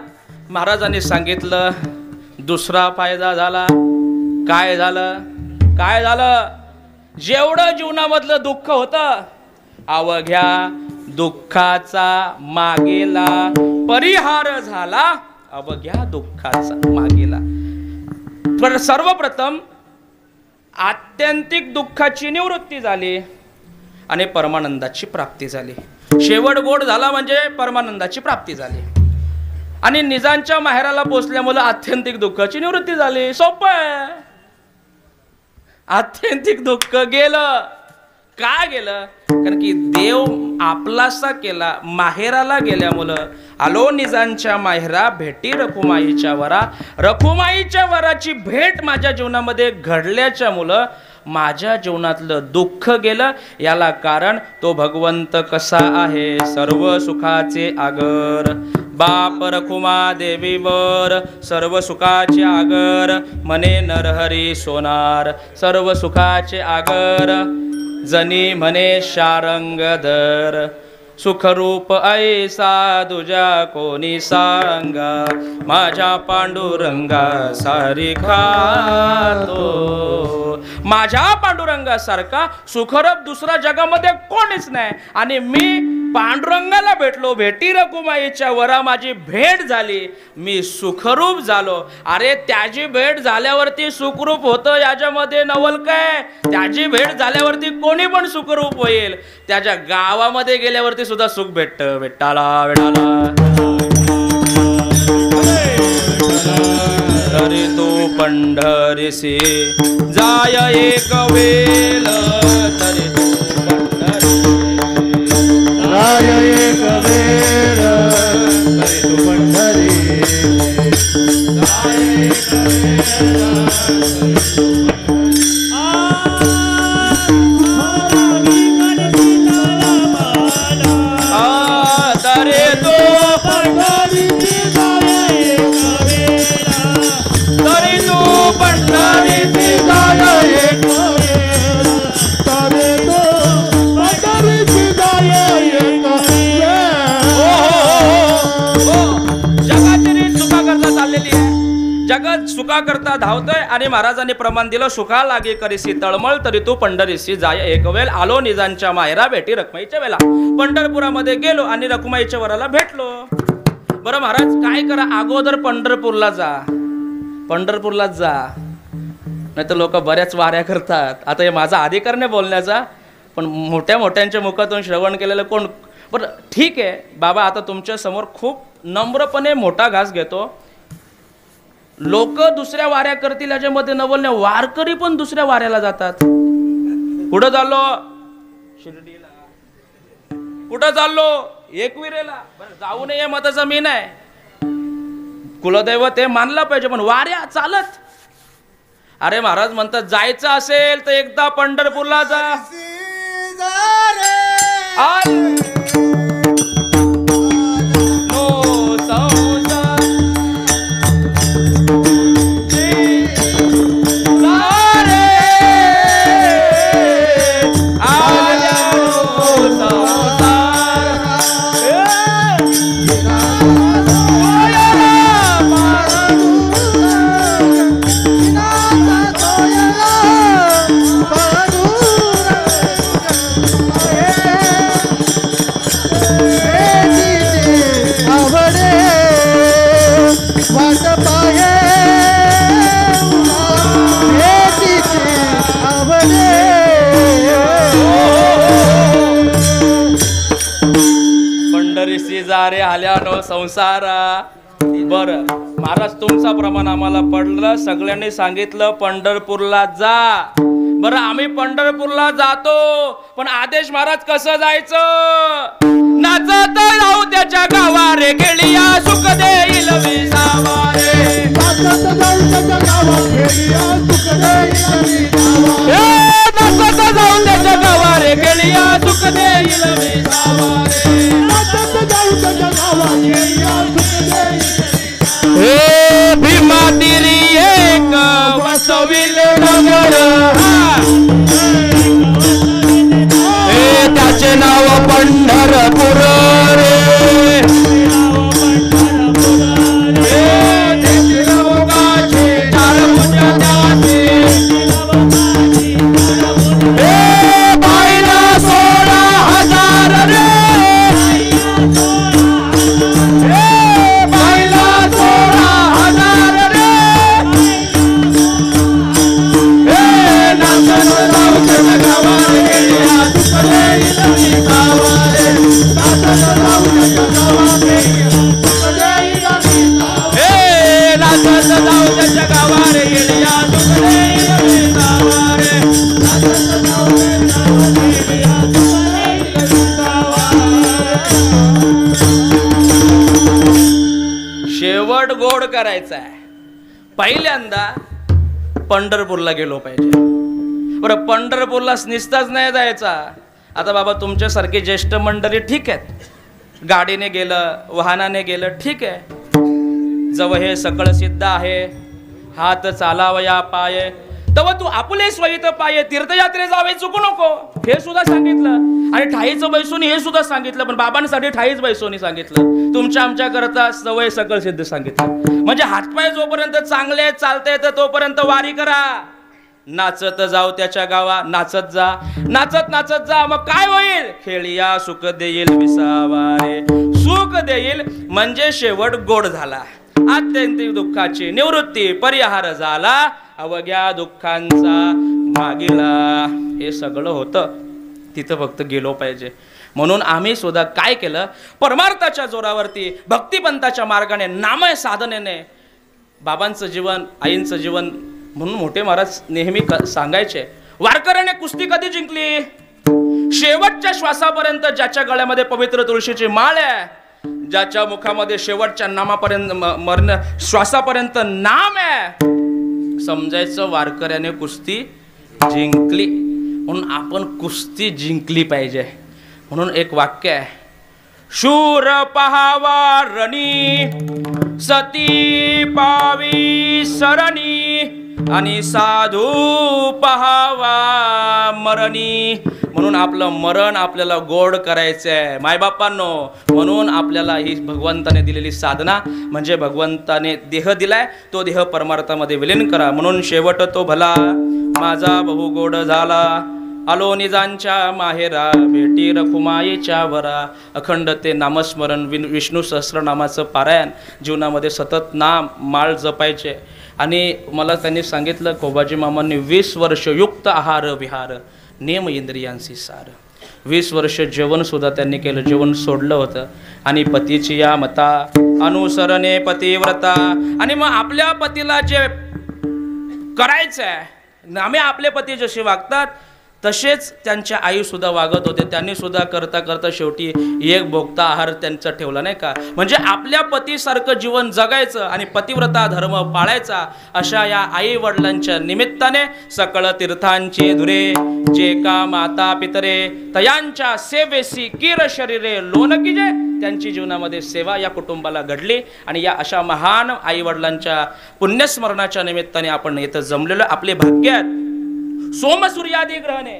महाराजांनी सांगितलं। दुसरा फायदा झाला काय झालं जेवढं जीवनामधलं दुःख होतं अवघ्या दुःखाचा मागेला परिहार झाला। अवघ्या दुःखाचा मागेला तर सर्वप्रथम आत्यंतिक दुःखाची निवृत्ती झाली आणि परमानंदाची प्राप्ती झाली। शेवट गोड झाला म्हणजे परमानंदाची प्राप्ती झाली आणि निजांच्या माहेराला पोचल्यामुळे आत्यंतिक दुःखाची निवृत्ती झाली। सोपं आहे। आत्यंतिक दुःख गेलं का गेलं? कारण की देव आपलासा केला, माहेराला गेल्यामुळं. आलो निजांच्या माहेरा भेटी रखुमाईच्या वरा. रखुमाईच्या वराची भेट माझ्या जीवनामध्ये घडल्याच्या मुलं माझ्या जीवनातलं दुःख गेलं. याला कारण तो भगवंत कसा आहे, सर्व सुखाचे आगर. बाप रखुमा देवीवर सर्व सुखाचे आगर. म्हणे नरहरी सोनार सर्व सुखाचे आगर. जनी म्हणे शारंगधर सुखरूप ऐसा तुझ्या कोणी सांगा. माझ्या पांडुरंगा सारिखा तो. माझ्या पांडुरंगासारखा सुखरूप दुसऱ्या जगामध्ये कोणीच नाही. आणि मी पांडुरंगाला भेटलो. भेटी रखुमाईच्या वरा माझी भेट झाली. मी सुखरूप झालो. अरे त्याची भेट झाल्यावरती सुखरूप होतं याच्यामध्ये नवल काय? त्याची भेट झाल्यावरती कोणी पण सुखरूप होईल. त्याच्या गावामध्ये गेल्यावरती सुद्धा सुख भेटतं. विठ्ठला विठ्ठला तरी तू पंढरीसी जाय एक वेळ. तरी तू राय एक वेळ तरी तू पंढरी. जगत सुखा करता धावतोय आणि महाराजांनी प्रमाण दिलं. सुखा लागे करीसी तळमळ तरी तू पंढरीसी जाय एक वेळ. आलो निजांच्या माहेरा भेटी रखुमाईच्या वेळा. पंढरपुरामध्ये गेलो आणि रखुमाईच्या वराला भेटलो. बरं महाराज काय करा, अगोदर पंढरपूरला जा. पंढरपूरला जा, नाही तर लोक बऱ्याच वाऱ्या करतात. आता हे माझा अधिकार नाही बोलण्याचा, पण मोठ्या मोठ्यांच्या मुखातून श्रवण केलेलं कोण. बरं ठीक आहे बाबा, आता तुमच्या समोर खूप नम्रपणे मोठा घास घेतो. लोक दुसऱ्या वाऱ्या करतील याच्यामध्ये नवल नाही. वारकरी पण दुसऱ्या वाऱ्याला जातात. कुठं चाललो? शिर्डीला. कुठं चाललो? एकविरेला. बरं जाऊ नये मताचा मी नाही. कुलदैवत हे मानला पाहिजे, पण वाऱ्या चालत. अरे महाराज म्हणतात जायचं असेल तर एकदा पंढरपूरला जा. रे आल्यानो संसारा. बरं महाराज तुमचा प्रमाण आम्हाला पडलं. सगळ्यांनी सांगितलं पंढरपूरला जा. बरं आम्ही पंढरपूरला जातो, पण आदेश महाराज कसं जायचं? नाचत राहू त्याच्या गावारे केळिया सुख देईल विसावारे. नाचत जाऊ त्याच्या गावारे केळिया सुख देईल विसावारे. हे भीमा तिरी एक वसविल नगर. हे त्याचे नाव पंढरपूर रे. हे शेवट गोड करायचा आहे. पहिल्यांदा पंढरपूरला गेलो पाहिजे. बरं, पंढरपूरला निस्ताच नाही जायचा. आता बाबा तुमच्यासारखी ज्येष्ठ मंडळी ठीक आहेत, गाडीने गेलं, वाहनाने गेलं, ठीक आहे. जव हे सकळ सिद्ध आहे, हात चालावया पाय, तव तू आपुले स्वयित पाय तीर्थयात्रे जावे चुकू नको, हे सुद्धा सांगितलं. आणि ठाईचं बैसोनी हे सुद्धा सांगितलं. पण बाबांसाठी ठाईच बैसोनी सांगितलं, तुमच्या आमच्या करता सवय सकळ सिद्ध सांगितलं. म्हणजे हातपाय जोपर्यंत चांगले चालता येतं तोपर्यंत वारी करा. नाचत जाऊ त्याच्या गावा, नाचत जा, नाचत नाचत जा. मग काय होईल? खेळिया सुख देईल विसावारे, सुख देईल म्हणजे शेवट गोड झाला. आत्यंतिक दुःखाची निवृत्ती, परिहार झाला, अवघ्या दुःखांचा मागिला. हे सगळं होतं तिथं फक्त गेलो पाहिजे. म्हणून आम्ही सुद्धा काय केलं, परमार्थाच्या जोरावरती भक्तिपंथाच्या मार्गाने नामय साधनेने बाबांचं जीवन, आईंचं जीवन. म्हणून मोठे महाराज नेहमी सांगायचे, वारकऱ्याने कुस्ती कधी जिंकली? शेवटच्या श्वासापर्यंत ज्याच्या गळ्यामध्ये पवित्र तुळशीची माळ आहे, ज्याच्या मुखामध्ये शेवटच्या नामापर्यंत मरण श्वासापर्यंत नाम आहे, समजायचं वारकऱ्याने कुस्ती जिंकली. म्हणून आपण कुस्ती जिंकली पाहिजे. म्हणून एक वाक्य आहे, शूर पहावा रणी, सती पावी सरणी, आणि साधू पहावा मरणी. म्हणून आपलं मरण आपल्याला गोड करायचं आहे मायबापांनो. म्हणून आपल्याला ही भगवंताने दिलेली साधना म्हणजे भगवंताने देह दिलाय, तो देह परमार्थामध्ये विलीन करा. म्हणून शेवट तो भला माझा बहु गोड झाला, आलो निजांच्या माहेरा, भेटी रखुमाईच्या वरा. अखंड ते नामस्मरण, विष्णू सहस्रनामाचं पारायण, जीवनामध्ये सतत नाम माळ जपायचे. आणि मला त्यांनी सांगितलं, कोबाजी मामांनी 20 वर्ष युक्त आहार विहार, नेम इंद्रियांशी सार. 20 वर्ष जेवण सुद्धा त्यांनी केलं, जेवण सोडलं होतं. आणि पतीची या मता अनुसरणे पतिव्रता. आणि मग आपल्या पतीला जे करायचं आहे, आम्ही आपले पती जसे वागतात तसेच त्यांच्या आई सुद्धा वागत होते. त्यांनी सुद्धा करता करता शेवटी एक भोगता आहार त्यांचा ठेवला, नाही का. म्हणजे आपल्या पतीसारखं जीवन जगायचं आणि पतिव्रता धर्म पाळायचा. अशा या आई वडिलांच्या निमित्ताने सकळ तीर्थांची धुरे, जे का माता पितरे तयांच्या सेवेसी किर शरीरे लोणकीजे. त्यांची जीवनामध्ये सेवा या कुटुंबाला घडली. आणि या अशा महान आई वडिलांच्या पुण्यस्मरणाच्या निमित्ताने आपण इथं जमलेलो. आपले भाग्य आहेत. सोम सूर्यादी ग्रहणे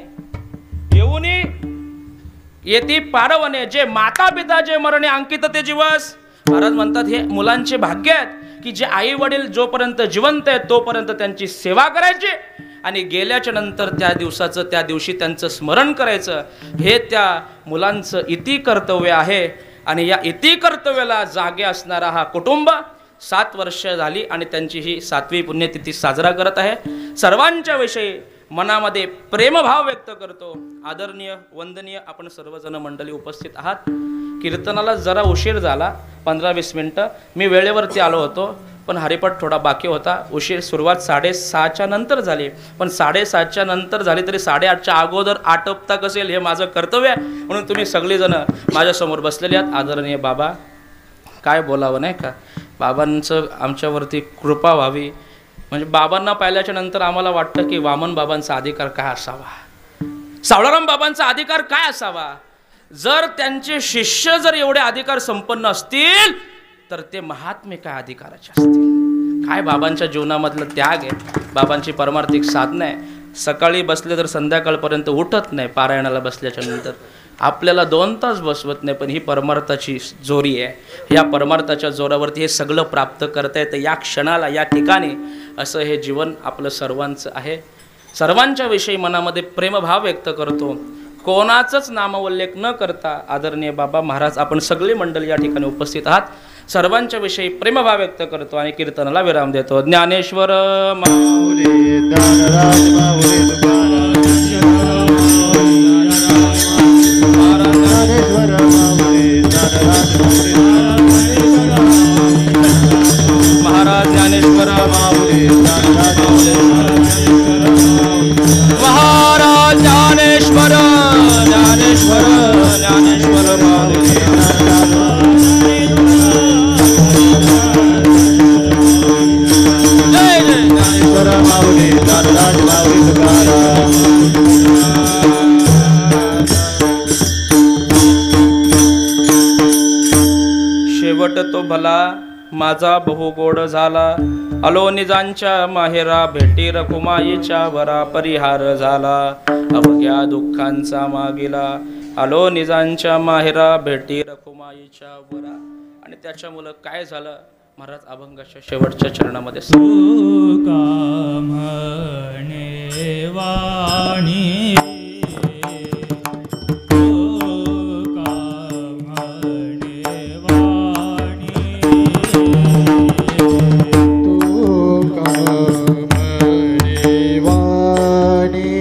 येऊनी येती पारवणे, जे माता पिता जे मरणे अंकित ते दिवस. महाराज म्हणतात हे मुलांचे भाग्य आहेत की जे आई वडील जोपर्यंत जिवंत आहेत तोपर्यंत त्यांची सेवा करायची, आणि गेल्याच्या नंतर त्या दिवसाचं त्या दिवशी त्यांचं स्मरण करायचं. हे त्या मुलांचं इति कर्तव्य आहे. आणि या इति कर्तव्याला जागे असणारा हा कुटुंब 7 वर्ष झाली आणि त्यांची ही 7वी पुण्यतिथी साजरा करत आहे. सर्वांच्या विषयी मनामध्ये प्रेमभाव व्यक्त करतो. आदरणीय वंदनीय आपण सर्वजण मंडळी उपस्थित आहात. कीर्तनाला जरा उशीर झाला, 15-20 मिनटं. मी वेळेवरती आलो होतो, पण हरिपाठ थोडा बाकी होता. उशीर सुरुवात 6:30च्या नंतर झाली. पण 6:30च्या नंतर झाली तरी 8:30च्या अगोदर आटपता कसेल हे माझं कर्तव्य आहे. म्हणून तुम्ही सगळेजण माझ्यासमोर बसलेले आहात. आदरणीय बाबा, काय बोलावं नाही का. बाबांचं आमच्यावरती कृपा व्हावी. म्हणजे बाबांना पाहिल्याच्या नंतर आम्हाला वाटतं की वामन बाबांचा अधिकार काय असावा, सावळाराम बाबांचा अधिकार काय असावा. जर त्यांचे शिष्य जर एवढे अधिकार संपन्न असतील तर ते महात्मे काय अधिकाराचे असतील. काय बाबांच्या जीवनामधलं त्याग आहे, बाबांची परमार्थिक साधना आहे. सकाळी बसले तर संध्याकाळपर्यंत उठत नाही. पारायणाला बसल्याच्या नंतर आपल्याला 2 तास बसवत नाही, पण ही परमार्थाची जोरी आहे. या परमार्थाच्या जोरावरती हे सगळं प्राप्त करता येतं या क्षणाला, या ठिकाणी. असं हे जीवन आपलं सर्वांचं आहे. सर्वांच्या विषयी मनामध्ये प्रेमभाव व्यक्त करतो. कोणाचंच नामोल्लेख न करता आदरणीय बाबा महाराज आपण सगळी मंडळी या ठिकाणी उपस्थित आहात. सर्वांच्या विषयी प्रेमभाव व्यक्त करतो आणि कीर्तनाला विराम देतो. ज्ञानेश्वर माऊली ज्ञानराज माऊली ज्ञानेश्वर माऊली ज्ञानराज महाराज ज्ञानेश्वर माऊली महाराज ज्ञानेश्वर ज्ञानेश्वर ज्ञानेश्वर माऊली शेवट तो भला माझा बहु गोड झाला. आलो निजांच्या माहेरा भेटी रखुमाईच्या वरा परिहार झाला. अवघ्या दुःखांचा मागिला आलो निजांच्या माहेरा भेटी रखुमाईच्या वरा. आणि त्याच्यामुळं काय झालं महाराज अभंगाच्या शेवटच्या चरणामध्ये तुका म्हणे वाणी तुका म्हणे वाणी तुका म्हणे वाणी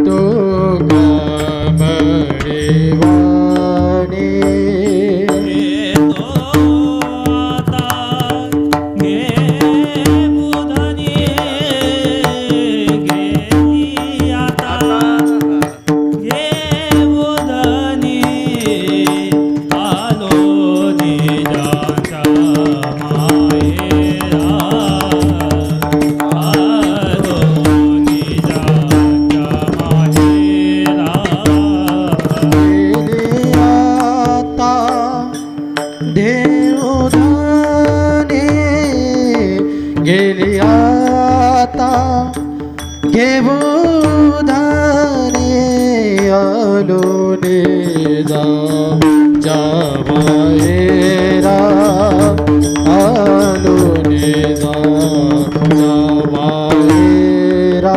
तुका म्हणे वाणी गेली आता घेऊ धाने आलो जा माहेरा आलो जा माहेरा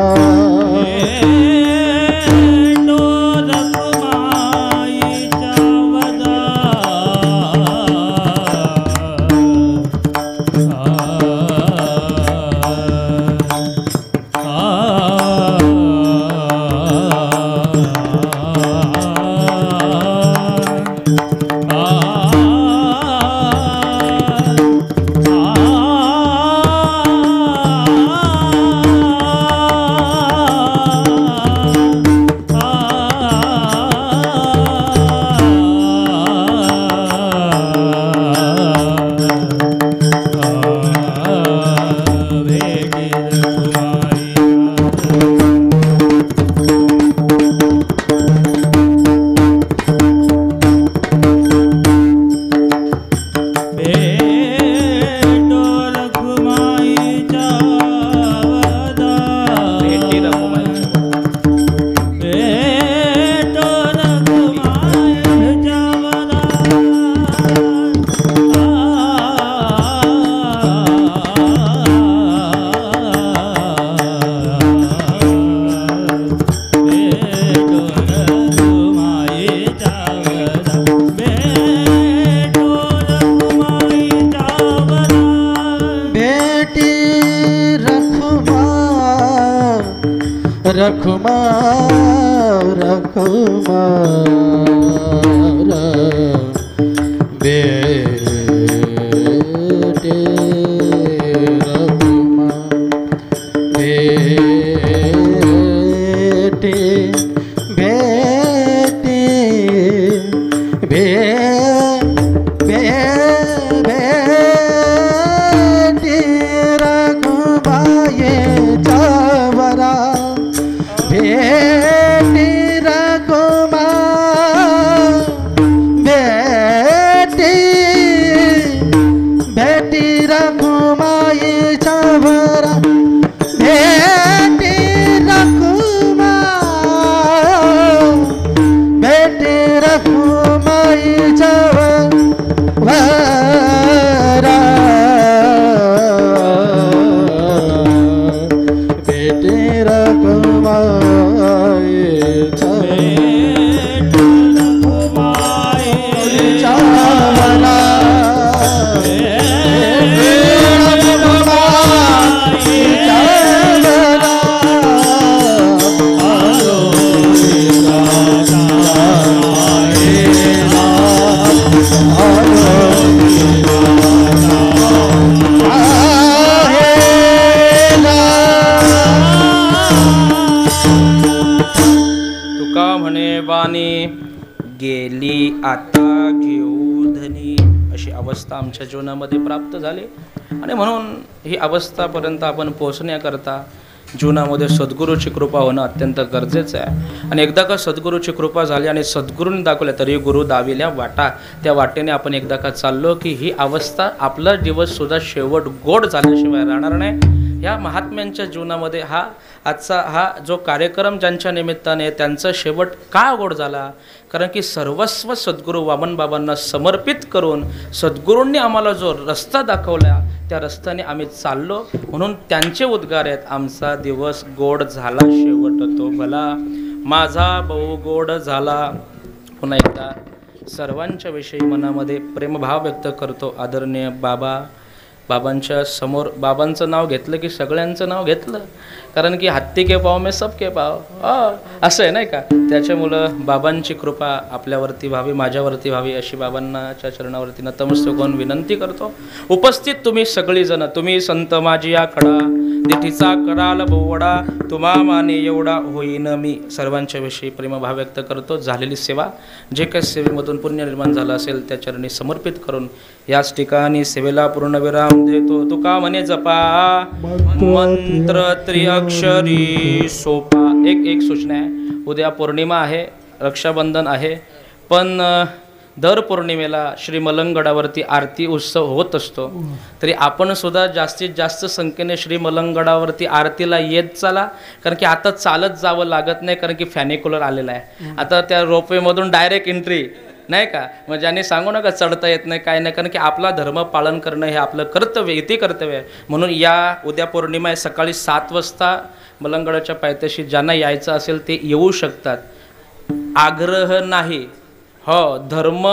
रखुमा रखुमा बेटे रखुमा बेटे बेटे बे बे बेटे रखुमा ये चावरा बेटी रखुमा बेटी आमच्या जीवनामध्ये प्राप्त झाली आणि म्हणून ही अवस्थापर्यंत आपण पोहोचण्याकरता जीवनामध्ये सद्गुरूची कृपा होणं अत्यंत गरजेचं आहे. आणि एकदा का सद्गुरूची कृपा झाली आणि सद्गुरूंनी दाखवल्या तरी गुरु दाविल्या वाटा, त्या वाटेने आपण एकदा का चाललो की ही अवस्था आपला दिवससुद्धा शेवट गोड झाल्याशिवाय राहणार नाही. या महात्म्यांच्या जीवनामध्ये आजचा जो कार्यक्रम ज्यांच्या निमित्ताने त्यांचा शेवट का गोड झाला, कारण की सर्वस्व सद्गुरू वामनबाबांना समर्पित करून सद्गुरूंनी आम्हाला जो रस्ता दाखवला त्या रस्त्याने आम्ही चाललो, म्हणून त्यांचे उद्गार आहेत, आमचा दिवस गोड झाला शेवट तो भला, माझा बहु गोड झाला. पुन्हा एकदा सर्वांच्या विषयी मनामध्ये प्रेमभाव व्यक्त करतो. आदरणीय बाबांच्या समोर बाबांचं नाव घेतलं की सगळ्यांचं नाव घेतलं, कारण की हत्ती के पाव में सब के पाव असं आहे नाही का. त्याच्यामुळं बाबांची कृपा आपल्यावरती व्हावी, माझ्यावरती व्हावी अशी बाबांच्या चरणावरती नतमस्तक होऊन विनंती करतो. उपस्थित तुम्ही सगळीजण, तुम्ही संत माझी या खडा दिठीचा कराल बोवडा, तुम्हा माने एवढा होईन मी. सर्वांच्या विषयी प्रेमभाव व्यक्त करतो. झालेली सेवा, जे काही सेवेमधून पुण्य निर्माण झालं असेल त्या चरणी समर्पित करून याच ठिकाणी सेवेला पूर्णविराम देतो. तुका म्हणे जपा मंत्र त्रिअक्षरी सोपा. एक सूचना आहे, उद्या पौर्णिमा आहे, रक्षाबंधन आहे, पण दर पौर्णिमेला श्री मलंगडावरती आरती उत्सव होत असतो. तरी आपण सुद्धा जास्तीत जास्त संख्येने श्री मलंगडावरती आरतीला येत चला, कारण की आता चालत जावं लागत नाही, कारण की फॅनिक्युलर आलेला आहे. आता त्या रोपवेमधून डायरेक्ट एंट्री नाही का, मग ज्यांनी सांगू नका चढता येत नाही काय नाही, कारण की आपला धर्म पालन करणं हे आपलं कर्तव्य, इथे कर्तव्य आहे. म्हणून या उद्या पौर्णिमा आहे, सकाळी 7 वाजता मलंगडाच्या पायथ्याशी ज्यांना यायचं असेल ते येऊ शकतात. आग्रह नाही, हो, धर्म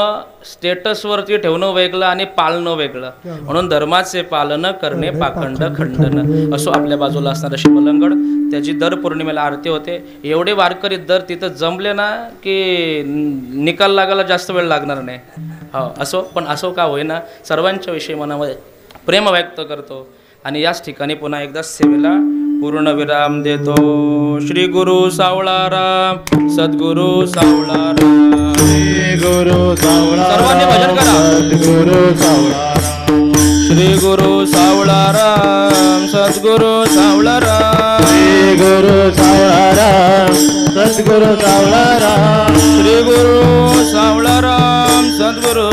स्टेटसवरती ठेवणं वेगळं आणि पाळणं वेगळं, म्हणून धर्माचे पालन करणे पाखंड खंडन असो. आपल्या बाजूला असणारं श्री मलंगड, त्याची दर पौर्णिमेला आरती होते. एवढे वारकरी दर तिथं जमले ना की निकाल लागायला जास्त वेळ लागणार नाही. हो असो, पण असो का होईना, सर्वांच्या विषयी मनामध्ये प्रेम व्यक्त करतो आणि याच ठिकाणी पुन्हा एकदा सेवेला पूर्ण विराम देतो. श्री गुरु सावळाराम, सद्गुरु सावळाराम, श्री गुरु सावळाराम, सर्वांनी भजन करा. सद्गुरु सावळाराम, श्री गुरु सावळाराम, सद्गुरु सावळाराम, श्री गुरु सावळाराम, सद्गुरु सावळाराम, श्री गुरु सावळाराम, सद्गुरु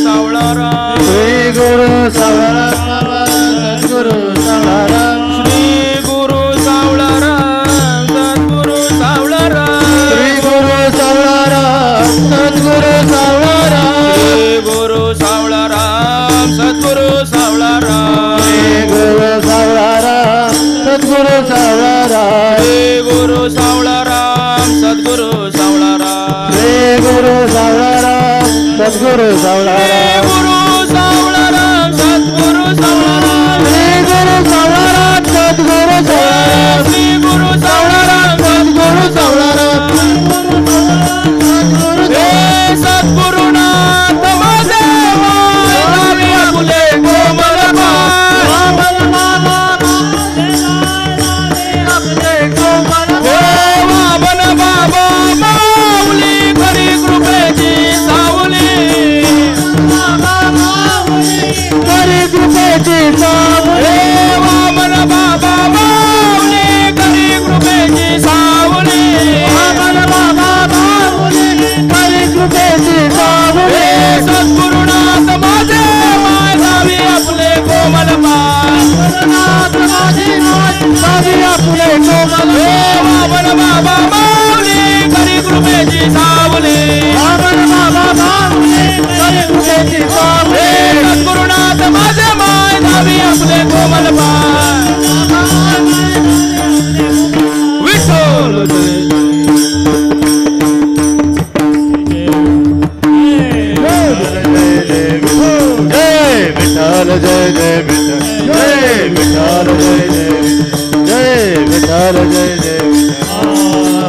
सावळाराम, श्री गुरु सावळाराम, सद्गुरु सावळाराम, श्री गुरु सावळाराम, सद्गुरु सावळाराम, श्री गुरु सावळाराम, सद्गुरु सावळाराम, श्री गुरु सावळाराम, सद्गुरु सावळाराम, श्री गुरु सावळाराम, सद्गुरु सावळाराम, श्री गुरु सावळाराम, सद्गुरु सावळाराम, श्री गुरु सावळाराम, सद्गुरु सावळाराम, गुरु सावळाराम, सद्गुरु सावळाराम, श्री गुरु सावळाराम, सद्गुरु सावळाराम, श्री गुरु सावळाराम, सद्गुरु सावळाराम, हे सद्गुरुनाथ माझे वावी फुले कोमल पाय, हे वामन बाबा माऊली खरी कृपेची सावली, हरी कृपेची सावली, हे वामन बाबा माऊली खरी कृपेची सावली, हरी कृपेची सावली, हे सद्गुरुनाथ माझे माय गावी आपले कोमल पाय, सावी आपले कोमल, हे वामन बाबा माऊली खरी कृपेची सावली, वामन बाबा माऊली, हरी कृपेची सावली, हे सद्गुरुनाथ माझे माय गावी आपले कोमल पाय. विठ्ठल जय विठ्ठल, जय जय विठ्ठल, जय विठ्ठल, जय जय, जय विठ्ठल, जय जय विठ्ठल.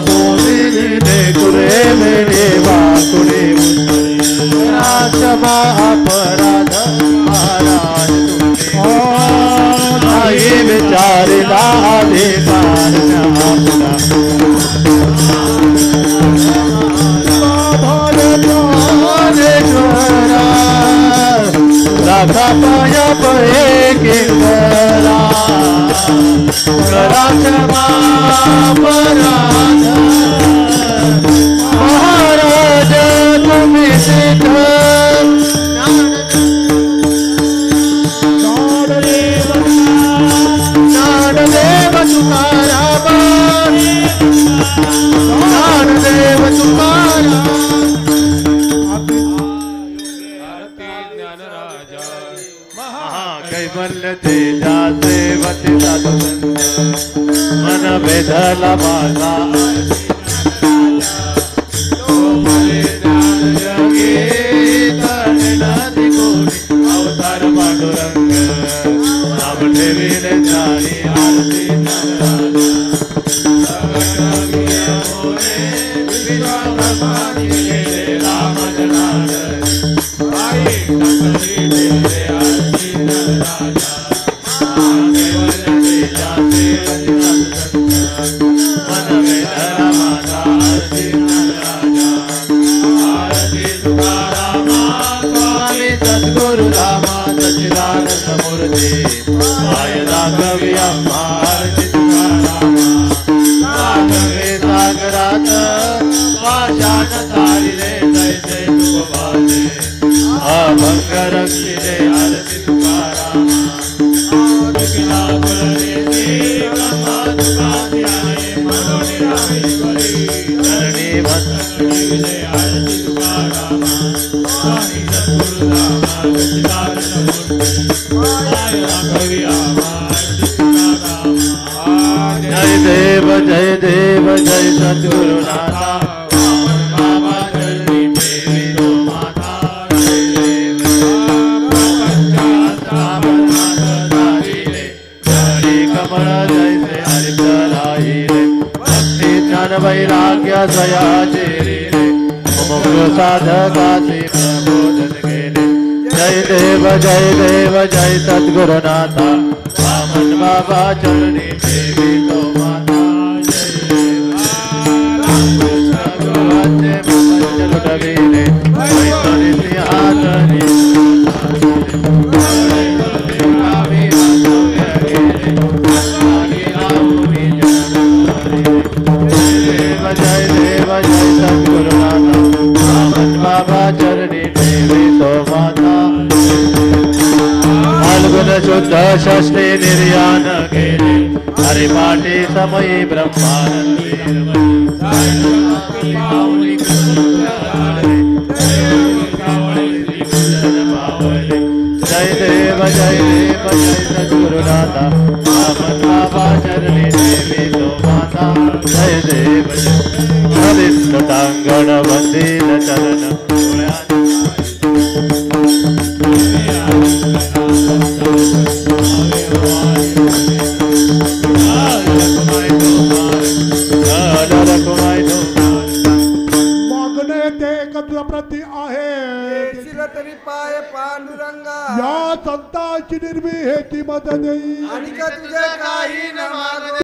बोलिले कुरे मेरे वाकुरे क्षमा अपराध महाराज तुमचे, नाही विचारिला आले पारण्या राधा पाय पळे केंद्रा कराच्या अपराध महाराज तुम्ही सिद्ध ज्ञानदेव तुकाराम ज्ञानदेव तुकाराम कैवल्य तेजा सेवती साधुसंत मन भेदला माझा अवतार पांडुरंग नाम ठेविले जाई आरती राम सद्गुरु रामा सच्चिदानंद मूर्ति आय राघवी अम्मा आरती राघवे सागरात पाषाण तारिले जय जय तुकोबाजे अभंग रक्षिले आरती तुकाराम धरणी भद्रले आरती तुकाराम जय देव जय देव जय सद्गुरुनाथा बाबा चरणी देवी दो माता जय देव हरि कमल जैसे हरिचराई रे भक्ति ज्ञान वैराग्य सयाची रे मुमुक्षु साधकासी प्रबोधन केले जय देव जय सद्गुरुनाथा वामन बाबा चरणी देवी तो माता जय देव रामकृष्ण गुरुवाचे लुटविले वैतरी सिंहासनी जय देव जय सद्गुरुनाथा वामन बाबा चरणी देवी तो माता फाल्गुन शुद्ध षष्ठी निर्याण केले हरिपाठी समयी ब्रह्मानंदी जय देव जय सद्गुरुनाथा वामन बाबा चरणी देवी तो माता जय देव हरिष्टांगण वंदित चरण मागणे ते तुझ्या प्रती आहे तरी पाय पांडुरंगा या संतांची निर्मी हेती मत देई आणि तुझे काही न मागणे